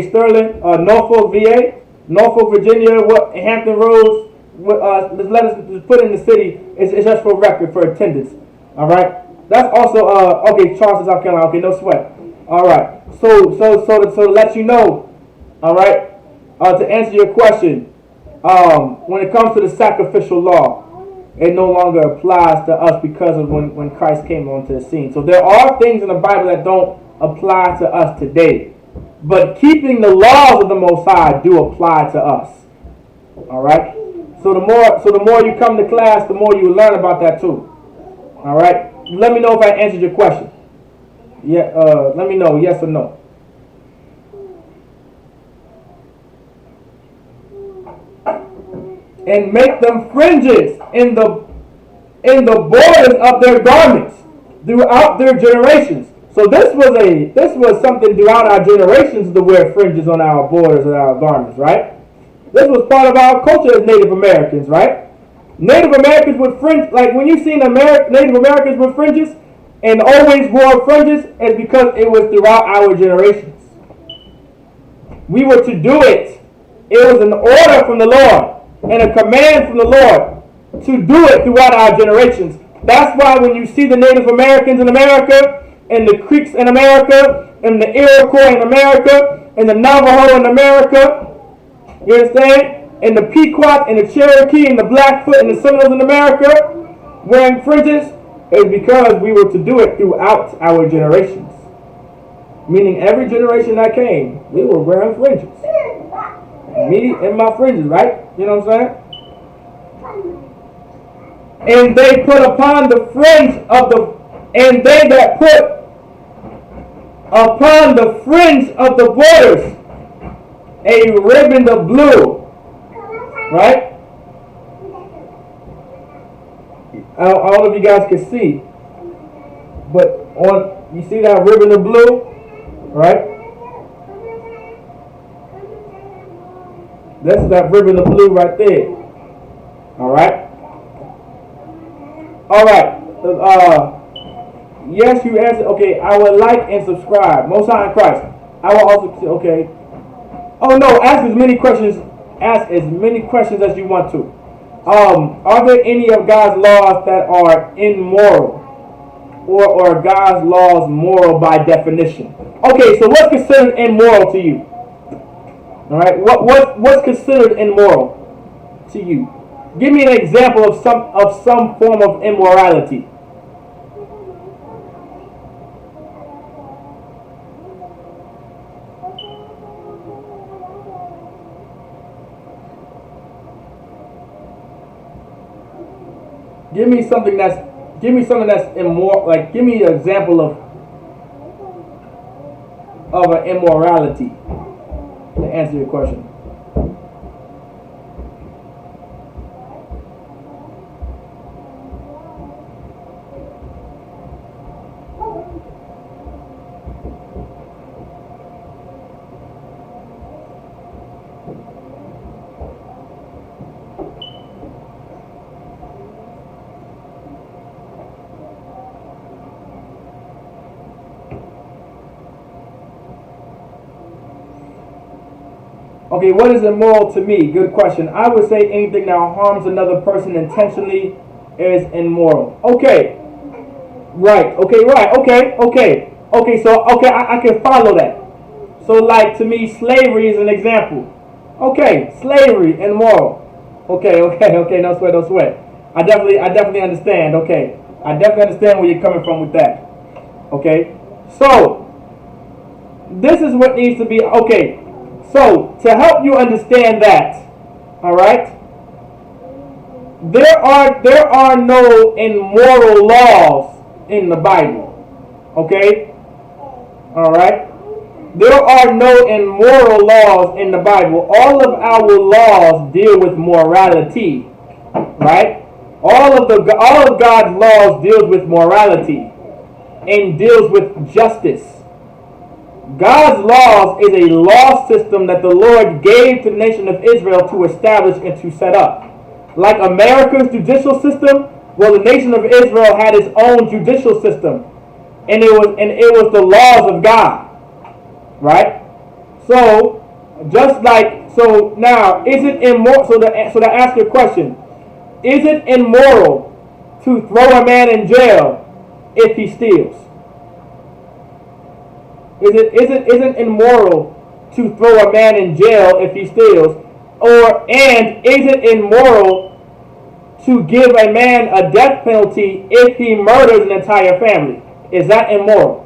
Sterling, Norfolk, VA, Norfolk, Virginia, Hampton Roads, let's put in the city. It's just for record, for attendance. All right? That's also, Charleston, South Carolina. Okay, no sweat. All right. So to let you know, all right, to answer your question, when it comes to the sacrificial law, it no longer applies to us because of when Christ came onto the scene. So there are things in the Bible that don't apply to us today, but keeping the laws of the Most High do apply to us. All right. So the more you come to class, the more you learn about that too. All right. Let me know if I answered your question. Yeah. Let me know, yes or no. And make them fringes in the borders of their garments throughout their generations. So this was something throughout our generations to wear fringes on our borders of our garments, right? This was part of our culture as Native Americans, right? Native Americans with fringes, like when you seen Native Americans with fringes and always wore fringes, it's because it was throughout our generations. We were to do it. It was an order from the Lord and a command from the Lord to do it throughout our generations. That's why when you see the Native Americans in America, and the Creeks in America, and the Iroquois in America, and the Navajo in America, you understand? And the Pequot, and the Cherokee, and the Blackfoot, and the Seminoles in America, wearing fringes, is because we were to do it throughout our generations. Meaning every generation that came, we were wearing fringes. Me and my fringes, right? You know what I'm saying? And they put upon the fringe of the, and they that put upon the fringe of the borders a ribbon of blue, right? I don't know if you guys can see, but you see that ribbon of blue, right? That's that ribbon of blue right there. All right. All right. Yes, you answered. Okay, I would like and subscribe. Most High in Christ. I will also. Okay. Oh no, ask as many questions. Ask as many questions as you want to. Are there any of God's laws that are immoral, or God's laws moral by definition? Okay, so what's considered immoral to you? All right, what's considered immoral to you? Give me an example of some form of immorality. Give me something that's immoral. Like, give me an example of an immorality to answer your question. Okay, what is immoral to me? Good question. I would say anything that harms another person intentionally is immoral. Okay. Right. Okay, right. Okay, so, I can follow that. So, like, to me, slavery is an example. Okay, slavery, immoral. Okay, no sweat, no sweat. I definitely understand. Okay. I definitely understand where you're coming from with that. Okay. So, this is what needs to be, okay. So, to help you understand that, all right, there are no immoral laws in the Bible, okay, all right. There are no immoral laws in the Bible. All of our laws deal with morality, right? All of God's laws deals with morality and deals with justice. God's laws is a law system that the Lord gave to the nation of Israel to establish and to set up. Like America's judicial system, well, the nation of Israel had its own judicial system, and it was the laws of God, right? So, so now, is it immoral? So to ask your question, is it immoral to throw a man in jail if he steals? Is it immoral to throw a man in jail if he steals? And is it immoral to give a man a death penalty if he murders an entire family? Is that immoral?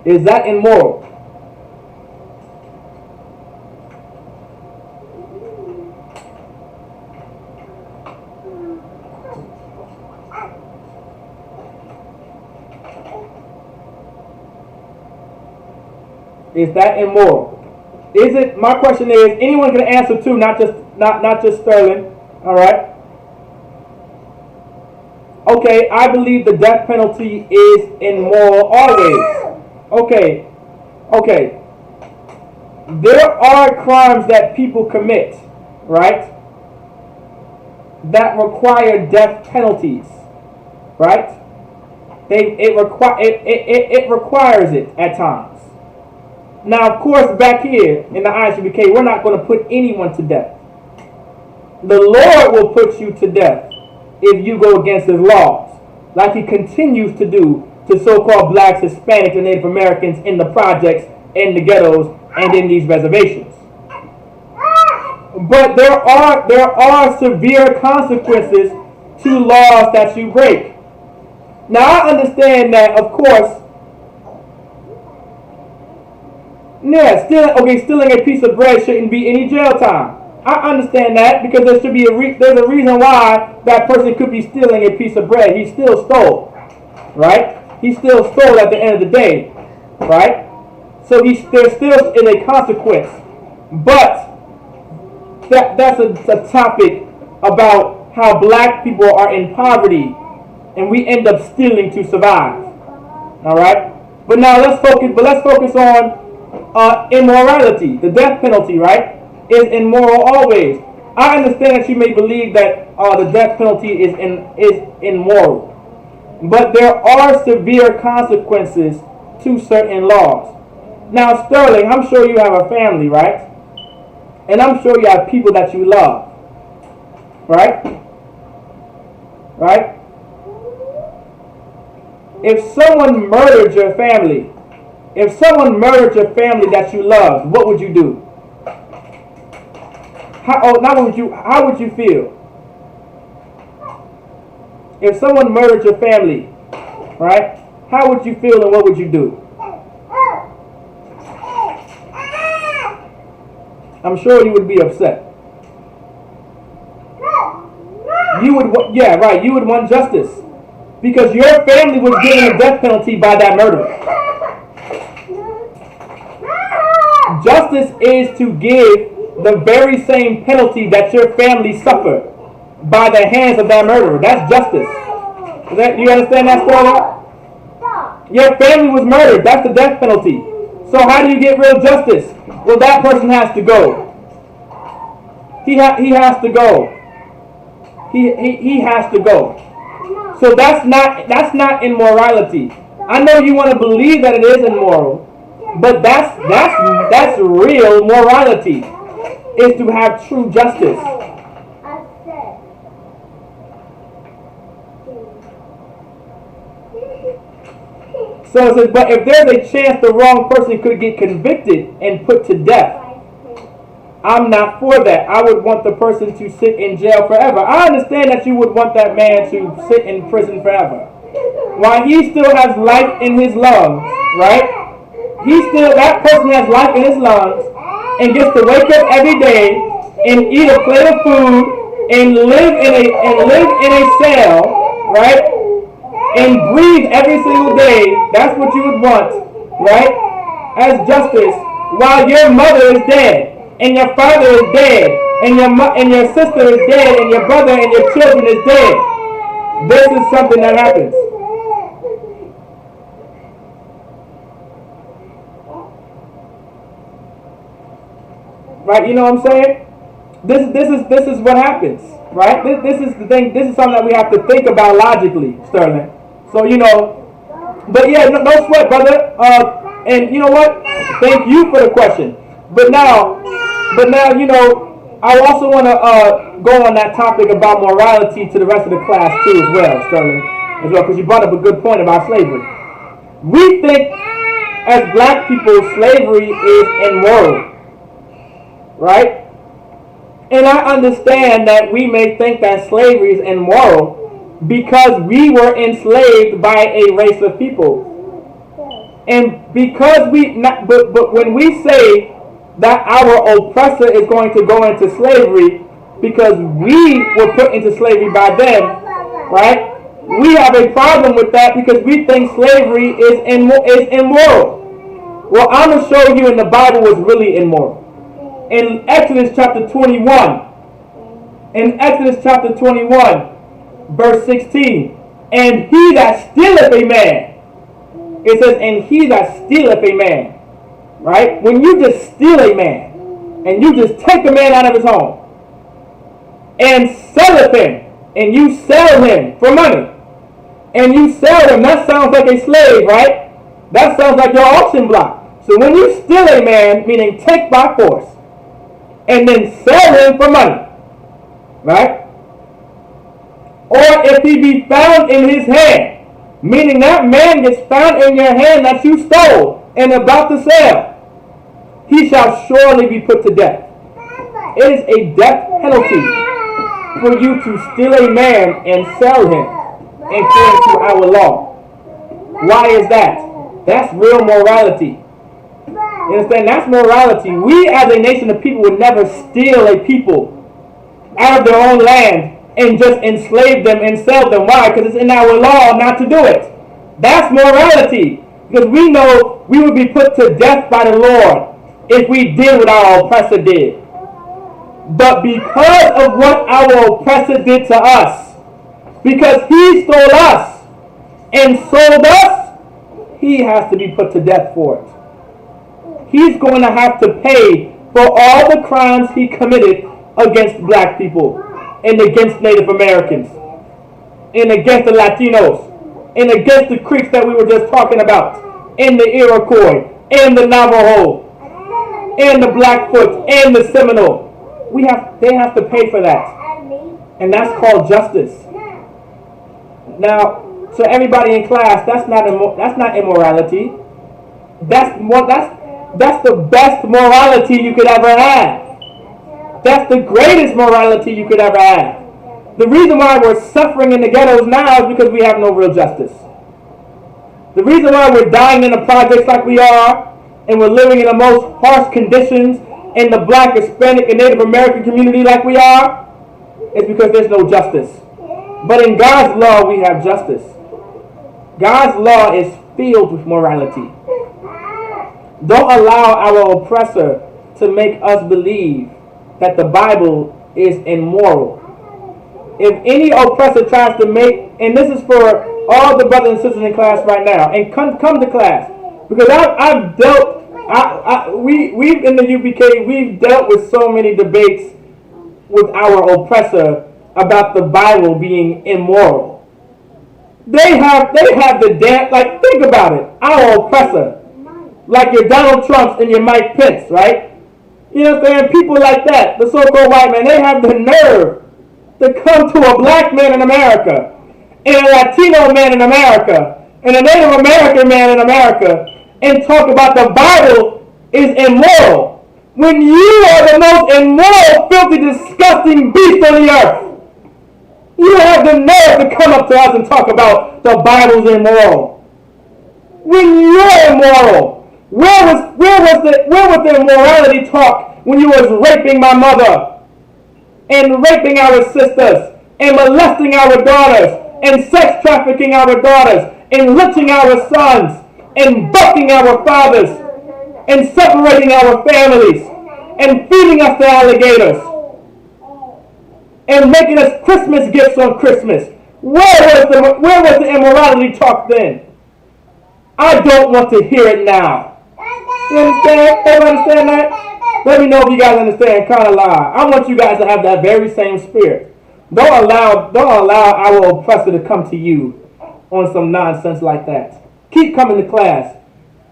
Is that immoral? Is that immoral? Is it? My question is, anyone can answer too, not just Sterling. All right. Okay, I believe the death penalty is immoral always. Okay. There are crimes that people commit, right, that require death penalties, right? It requires it at times. Now, of course, back here in the ISUBK, we're not going to put anyone to death. The Lord will put you to death if you go against His laws, like He continues to do to so-called blacks, Hispanics, and Native Americans in the projects, in the ghettos, and in these reservations. But there are severe consequences to laws that you break. Now, I understand that, of course. Yeah, stealing a piece of bread shouldn't be any jail time. I understand that because there should be there's a reason why that person could be stealing a piece of bread. He still stole, right? He still stole at the end of the day, right? So there still is a consequence. But that's a topic about how black people are in poverty and we end up stealing to survive. All right? But now let's focus on immorality. The death penalty, right, is immoral always. I understand that you may believe that the death penalty is immoral, but there are severe consequences to certain laws. Now, Sterling, I'm sure you have a family, right? And I'm sure you have people that you love, right? Right? If someone murdered your family, that you loved, what would you do? How would you feel? If someone murdered your family, right? How would you feel and what would you do? I'm sure you would be upset. You would want justice. Because your family was given a death penalty by that murderer. Justice is to give the very same penalty that your family suffered by the hands of that murderer. That's justice. You understand that, Sterling? Your family was murdered. That's the death penalty. So how do you get real justice? Well, that person has to go. He has to go. He has to go. So that's not immorality. I know you want to believe that it is immoral, but that's real morality. Is to have true justice. So it says, but if there's a chance the wrong person could get convicted and put to death, I'm not for that. I would want the person to sit in jail forever. I understand that you would want that man to sit in prison forever. While he still has life in his lungs, right? That person has life in his lungs and gets to wake up every day and eat a plate of food and live in a cell, right? And breathe every single day. That's what you would want, right? As justice, while your mother is dead, and your father is dead, and your sister is dead, and your brother and your children is dead. This is something that happens. Right? You know what I'm saying? This is what happens, right? This is the thing. This is something that we have to think about logically, Sterling. So but yeah, no sweat, brother. And you know what? Thank you for the question. But now, I also want to go on that topic about morality to the rest of the class too, as well, Sterling, because you brought up a good point about slavery. We think, as black people, slavery is immoral, right? And I understand that we may think that slavery is immoral because we were enslaved by a race of people. And because but when we say that our oppressor is going to go into slavery because we were put into slavery by them, right? We have a problem with that because we think slavery is immoral. Well, I'm going to show you in the Bible what's really immoral. In Exodus chapter 21, verse 16, and he that stealeth a man, it says, and he that stealeth a man, right? When you just steal a man, and you just take a man out of his home, and selleth him, and you sell him for money, and you sell him, that sounds like a slave, right? That sounds like your auction block. So when you steal a man, meaning take by force, and then sell him for money, right? Or if he be found in his hand, meaning that man gets found in your hand that you stole and about to sell, he shall surely be put to death. It is a death penalty for you to steal a man and sell him according to our law. Why is that? That's real morality. You understand? That's morality. We as a nation of people would never steal a people out of their own land and just enslave them and sell them. Why? Because it's in our law not to do it. That's morality. Because we know we would be put to death by the Lord if we did what our oppressor did. But because of what our oppressor did to us, because he stole us and sold us, he has to be put to death for it. He's going to have to pay for all the crimes he committed against black people and against Native Americans and against the Latinos and against the Creeks that we were just talking about, and the Iroquois and the Navajo and the Blackfoot and the Seminole. They have to pay for that, and that's called justice. Now, so everybody in class, that's not immorality. That's the best morality you could ever have. That's the greatest morality you could ever have. The reason why we're suffering in the ghettos now is because we have no real justice. The reason why we're dying in the projects like we are, and we're living in the most harsh conditions in the Black, Hispanic, and Native American community like we are, is because there's no justice. But in God's law, we have justice. God's law is filled with morality. Don't allow our oppressor to make us believe that the Bible is immoral. If any oppressor tries to make, and this is for all the brothers and sisters in class right now, and come to class, because we've in the UBK, we've dealt with so many debates with our oppressor about the Bible being immoral. They have the damn, like, think about it. Our oppressor, like your Donald Trumps and your Mike Pence, right? You know what I'm saying? People like that, the so-called white man, they have the nerve to come to a black man in America, and a Latino man in America, and a Native American man in America, and talk about the Bible is immoral, when you are the most immoral, filthy, disgusting beast on the earth. You have the nerve to come up to us and talk about the Bible's immoral. When you're immoral, where was the immorality talk when you was raping my mother and raping our sisters and molesting our daughters and sex trafficking our daughters and lynching our sons and bucking our fathers and separating our families and feeding us to alligators and making us Christmas gifts on Christmas? Where was the immorality talk then? I don't want to hear it now. You understand? Everybody understand that? Let me know if you guys understand kind of lie. I want you guys to have that very same spirit. Don't allow our oppressor to come to you on some nonsense like that. Keep coming to class.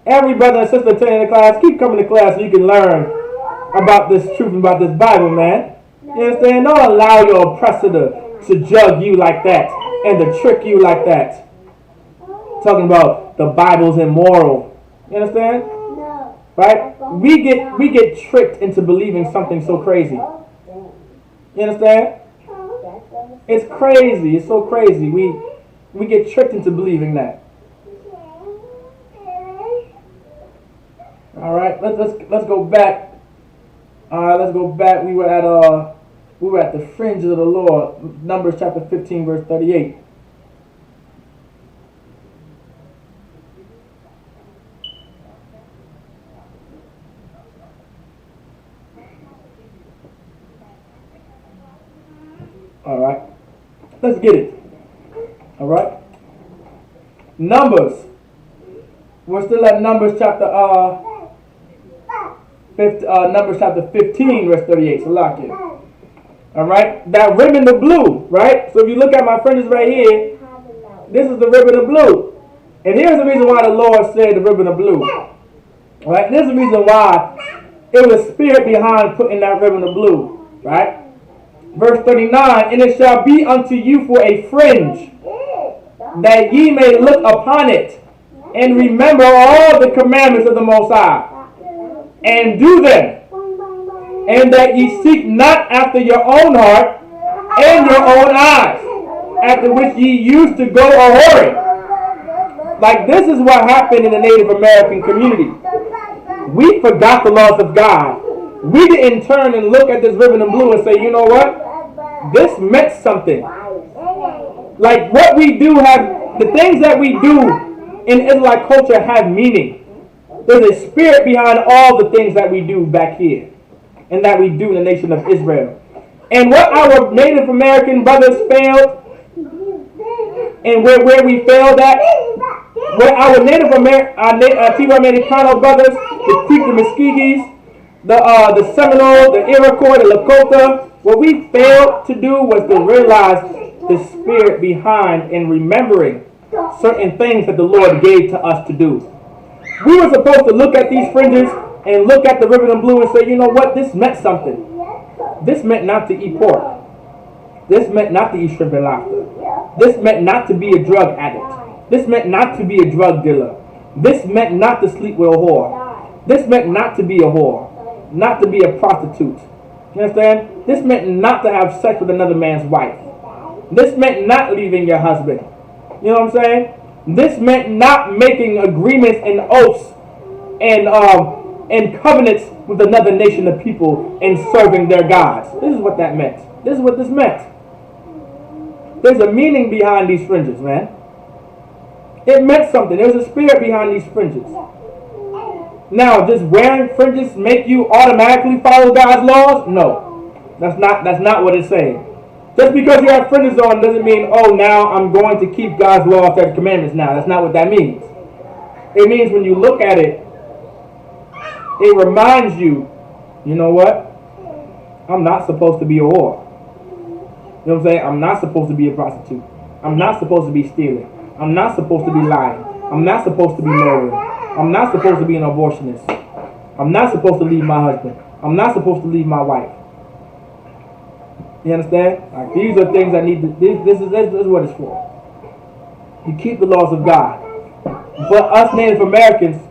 Every brother and sister attending the class, keep coming to class so you can learn about this truth, about this Bible, man. You understand? Don't allow your oppressor to jug you like that and to trick you like that. Talking about the Bible's immoral. You understand? Right? We get tricked into believing something so crazy. You understand? It's crazy. It's so crazy. We get tricked into believing that. All right. Let's go back. Let's go back. We were at the fringes of the Lord. Numbers chapter 15, verse 38. All right, let's get it. All right, Numbers. We're still at Numbers chapter Numbers chapter 15, verse 38. So lock it. All right, that ribbon of blue, right? So if you look at my fringes right here, this is the ribbon of blue, and here's the reason why the Lord said the ribbon of blue. All right, there's the reason why it was spirit behind putting that ribbon of blue, right? Verse 39, and it shall be unto you for a fringe, that ye may look upon it, and remember all the commandments of the Most High, and do them, and that ye seek not after your own heart and your own eyes, after which ye used to go a-whoring. Like, this is what happened in the Native American community. We forgot the laws of God. We didn't turn and look at this ribbon of blue and say, you know what? This meant something. Like, what we do the things that we do in Israelite culture have meaning. There's a spirit behind all the things that we do back here and that we do in the nation of Israel. And what our Native American brothers failed, and where we failed at, where our Native Americano brothers, the Creek, the Muskogees, the Seminole, the Iroquois, the Lakota, what we failed to do was to realize the spirit behind and remembering certain things that the Lord gave to us to do. We were supposed to look at these fringes and look at the ribbon of blue and say, you know what, this meant something. This meant not to eat pork. This meant not to eat shrimp and lobster. This meant not to be a drug addict. This meant not to be a drug dealer. This meant not to sleep with a whore. This meant not to be a whore, not to be a prostitute. You understand? This meant not to have sex with another man's wife. This meant not leaving your husband. You know what I'm saying? This meant not making agreements and oaths and covenants with another nation of people and serving their gods. This is what that meant. This is what this meant. There's a meaning behind these fringes, man. It meant something. There's a spirit behind these fringes. Now, does wearing fringes make you automatically follow God's laws? No. That's not what it's saying. Just because you have fringes on doesn't mean, oh, now I'm going to keep God's laws and commandments now. That's not what that means. It means when you look at it, it reminds you, you know what? I'm not supposed to be a whore. You know what I'm saying? I'm not supposed to be a prostitute. I'm not supposed to be stealing. I'm not supposed to be lying. I'm not supposed to be murdering. I'm not supposed to be an abortionist. I'm not supposed to leave my husband. I'm not supposed to leave my wife. You understand? Like, these are things that need to, this is what it's for. You keep the laws of God. But us Native Americans,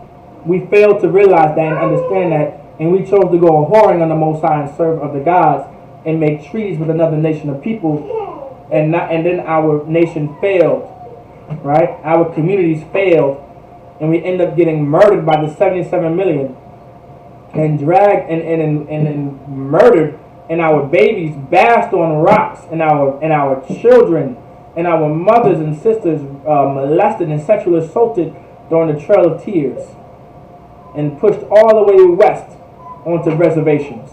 we fail to realize that and understand that, and we chose to go whoring on the Most High and serve other gods and make treaties with another nation of people, and then our nation failed, right? Our communities failed, and we end up getting murdered by the 77 million, and dragged and murdered, and our babies bashed on rocks, and our children and our mothers and sisters molested and sexually assaulted during the Trail of Tears, and pushed all the way west onto reservations,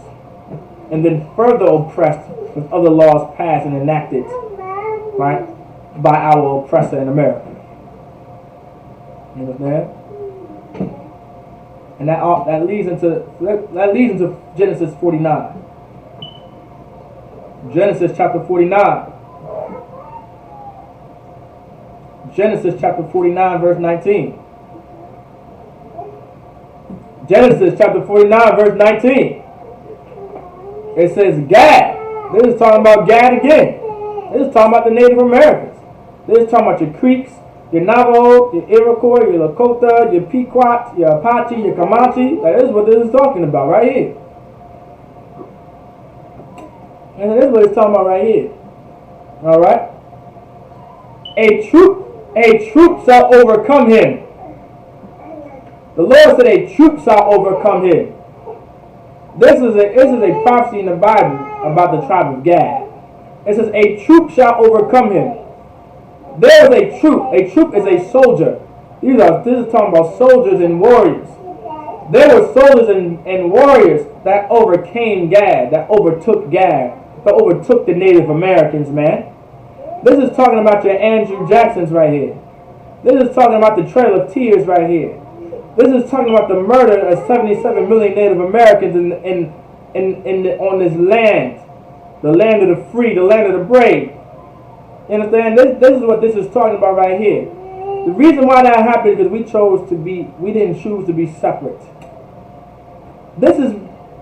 and then further oppressed with other laws passed and enacted, right, by our oppressor in America. You understand? And that leads into Genesis 49. Genesis chapter 49. Genesis chapter 49 verse 19. Genesis chapter 49 verse 19. It says Gad. This is talking about Gad again. This is talking about the Native Americans. This is talking about your Creeks, your Navajo, your Iroquois, your Lakota, your Pequot, your Apache, your Comanche. This is what this is talking about right here. And this is what it's talking about right here. Alright? A troop shall overcome him. The Lord said a troop shall overcome him. This is a prophecy in the Bible about the tribe of Gad. It says a troop shall overcome him. There is a troop. A troop is a soldier. This is talking about soldiers and warriors. There were soldiers and warriors that overcame Gad, that overtook the Native Americans, man. This is talking about your Andrew Jacksons right here. This is talking about the Trail of Tears right here. This is talking about the murder of 77 million Native Americans on this land. The land of the free, the land of the brave. You understand? This is what this is talking about right here. The reason why that happened is because we didn't choose to be separate.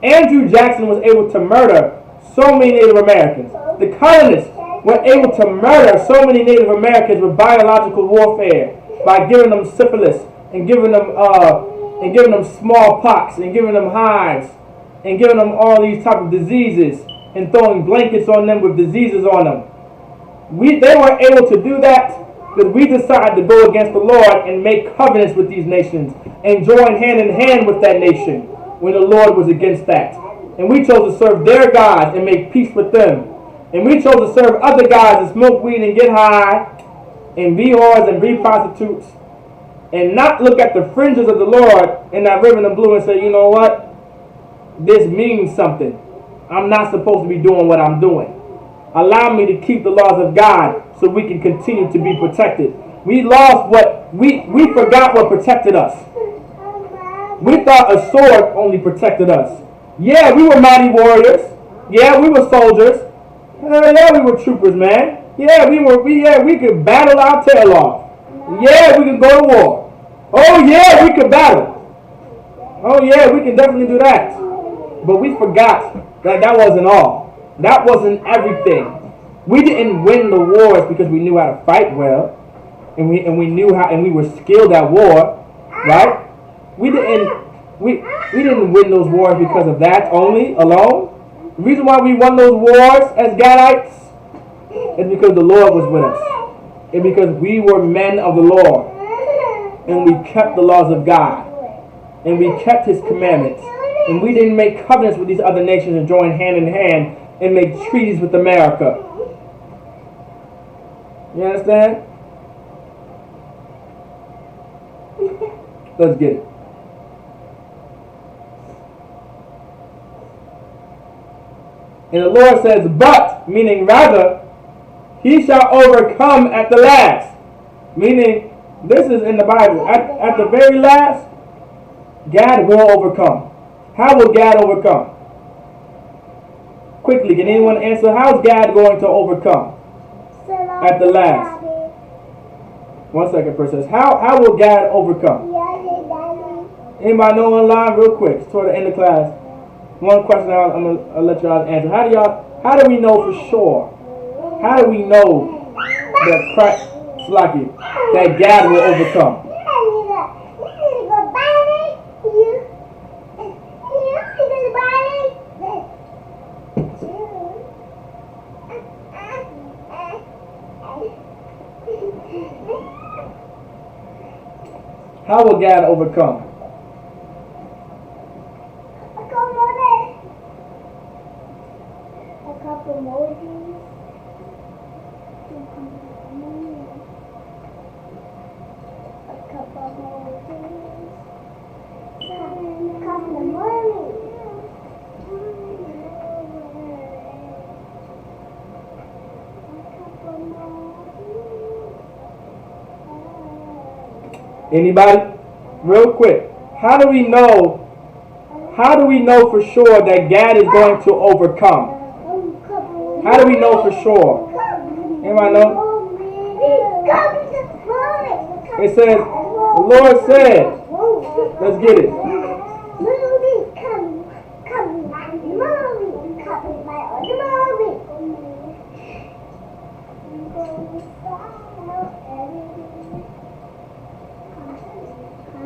Andrew Jackson was able to murder so many Native Americans. The colonists were able to murder so many Native Americans with biological warfare by giving them syphilis and giving them smallpox and giving them hives and giving them all these type of diseases and throwing blankets on them with diseases on them. They were able to do that because we decided to go against the Lord and make covenants with these nations and join hand in hand with that nation when the Lord was against that. And we chose to serve their gods and make peace with them. And we chose to serve other gods and smoke weed and get high and be whores and be prostitutes and not look at the fringes of the Lord in that ribbon of blue and say, you know what? This means something. I'm not supposed to be doing what I'm doing. Allow me to keep the laws of God so we can continue to be protected. We forgot what protected us. We thought a sword only protected us. Yeah, we were mighty warriors. Yeah, we were soldiers. Yeah, we were troopers, man. Yeah, we could battle our tail off. Yeah, we could go to war. Oh yeah, we could battle. Oh yeah, we can definitely do that. But we forgot that wasn't all. That wasn't everything. We didn't win the wars because we knew how to fight well, and we knew how, and we were skilled at war, right? We didn't win those wars because of that alone. The reason why we won those wars as Gadites is because the Lord was with us, and because we were men of the Lord, and we kept the laws of God, and we kept His commandments, and we didn't make covenants with these other nations and join hand in hand and make treaties with America. You understand? Let's get it. And the Lord says, but, meaning rather, he shall overcome at the last. Meaning, this is in the Bible. At the very last, Gad will overcome. How will Gad overcome? Quickly, can anyone answer? How is Gad going to overcome at the last? 1 second, princess. How will Gad overcome? Anybody know online? Real quick, it's toward the end of class. One question I'll let y'all answer. How do we know for sure? How do we know that Gad will overcome? How will Gad overcome? A couple emojis. Anybody? Real quick. How do we know for sure that Gad is going to overcome? How do we know for sure? Anybody know? It says, the Lord said, let's get it.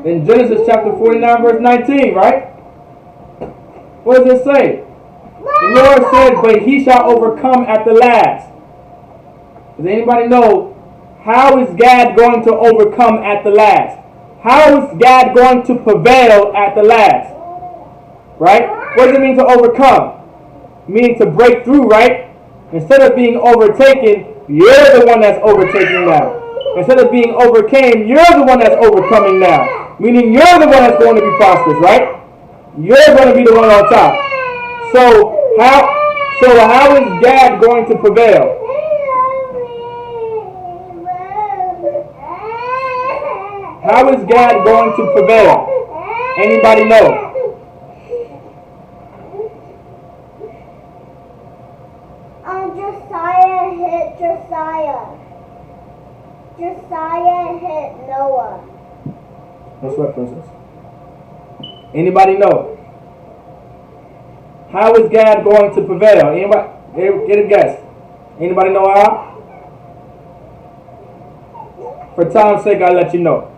In Genesis chapter 49, verse 19, right? What does it say? The Lord said, but he shall overcome at the last. Does anybody know how is Gad going to overcome at the last? How is Gad going to prevail at the last? Right? What does it mean to overcome? Meaning to break through, right? Instead of being overtaken, you're the one that's overtaking now. Instead of being overcame, you're the one that's overcoming now. Meaning you're the one that's going to be prosperous, right? You're going to be the one on top. So how is Gad going to prevail? How is Gad going to prevail? Anybody know? Josiah hit Josiah. Josiah hit Noah. That's right, princess. Anybody know? How is Gad going to prevail? Anybody? Get a guess. Anybody know how? For time's sake, I'll let you know.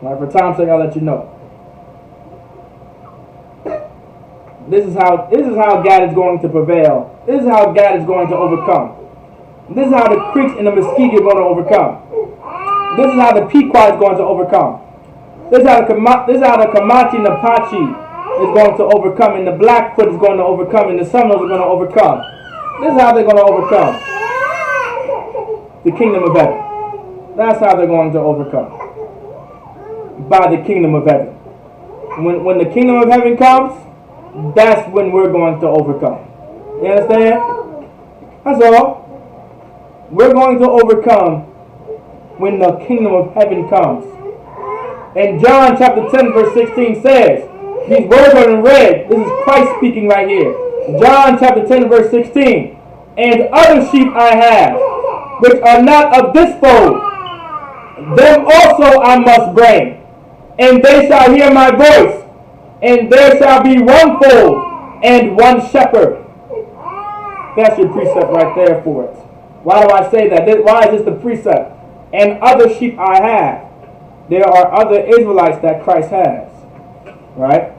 All right, for time's sake, I'll let you know. This is how Gad is going to prevail. This is how Gad is going to overcome. This is how the Creeks and the Mesquite are going to overcome. This is how the Pequot is going to overcome. This is how the Comanche and the Apache is going to overcome, and the Blackfoot is going to overcome, and the Seminoles are going to overcome. This is how they're going to overcome the kingdom of heaven. That's how they're going to overcome. By the kingdom of heaven. When the kingdom of heaven comes, that's when we're going to overcome. You understand? That's all. We're going to overcome when the kingdom of heaven comes. And John chapter 10 verse 16 says, these words are in red. This is Christ speaking right here. John chapter 10 verse 16. And other sheep I have, which are not of this fold, them also I must bring. And they shall hear my voice. And there shall be one fold and one shepherd. That's your precept right there for it. Why do I say that? Why is this the precept? And other sheep I have. There are other Israelites that Christ has. Right?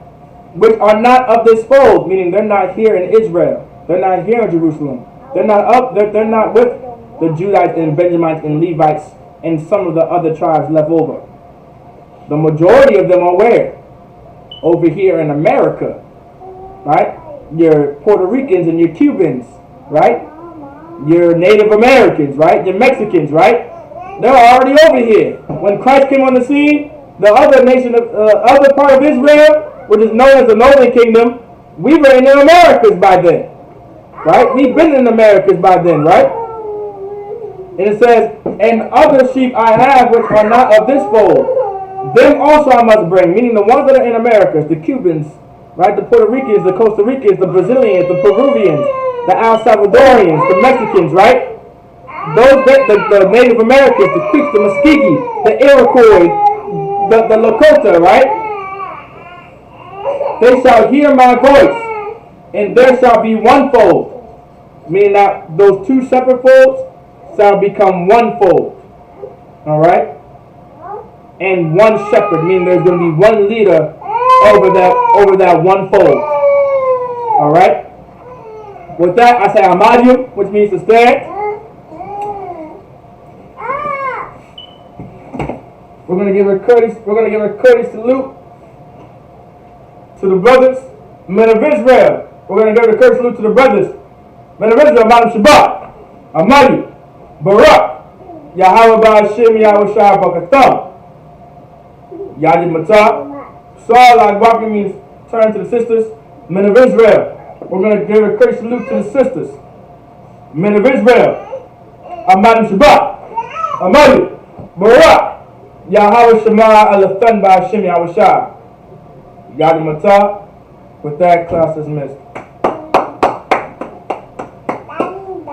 Which are not of this fold, meaning they're not here in Israel. They're not here in Jerusalem. They're not with the Judites and Benjamites and Levites and some of the other tribes left over. The majority of them are where? Over here in America. Right? Your Puerto Ricans and your Cubans. Right? Your Native Americans. Right? Your Mexicans. Right? They're already over here. When Christ came on the scene, the other nation, other part of Israel, which is known as the Northern Kingdom, we were in the Americas by then. Right? We've been in the Americas by then, right? And it says, and other sheep I have which are not of this fold, them also I must bring, meaning the ones that are in Americas, the Cubans, right? The Puerto Ricans, the Costa Ricans, the Brazilians, the Peruvians, the El Salvadorians, the Mexicans, right? the Native Americans, the Creeks, the Muskegee, the Iroquois, the Lakota, right? They shall hear my voice, and there shall be one fold. Meaning that those two separate folds shall become one fold. Alright? And one shepherd, meaning there's going to be one leader over that one fold. Alright? With that, I say Amadium, which means to stand. We're going to give a courteous salute to the brothers, men of Israel. We're going to give a courteous salute to the brothers, men of Israel, Madam Shabbat, Amadi, Barak, Yahweh Ba'ashim, Yahweh Shai Bakatham, Yadid Matah. Saul Agwaki means turn to the sisters, men of Israel. We're going to give a courteous salute to the sisters, men of Israel, Madam Shabbat, Amadi, Barak, Yahweh Shema Alathan Ba'ashim, Yahweh Shai. Yadid Matah. With that, class is missed.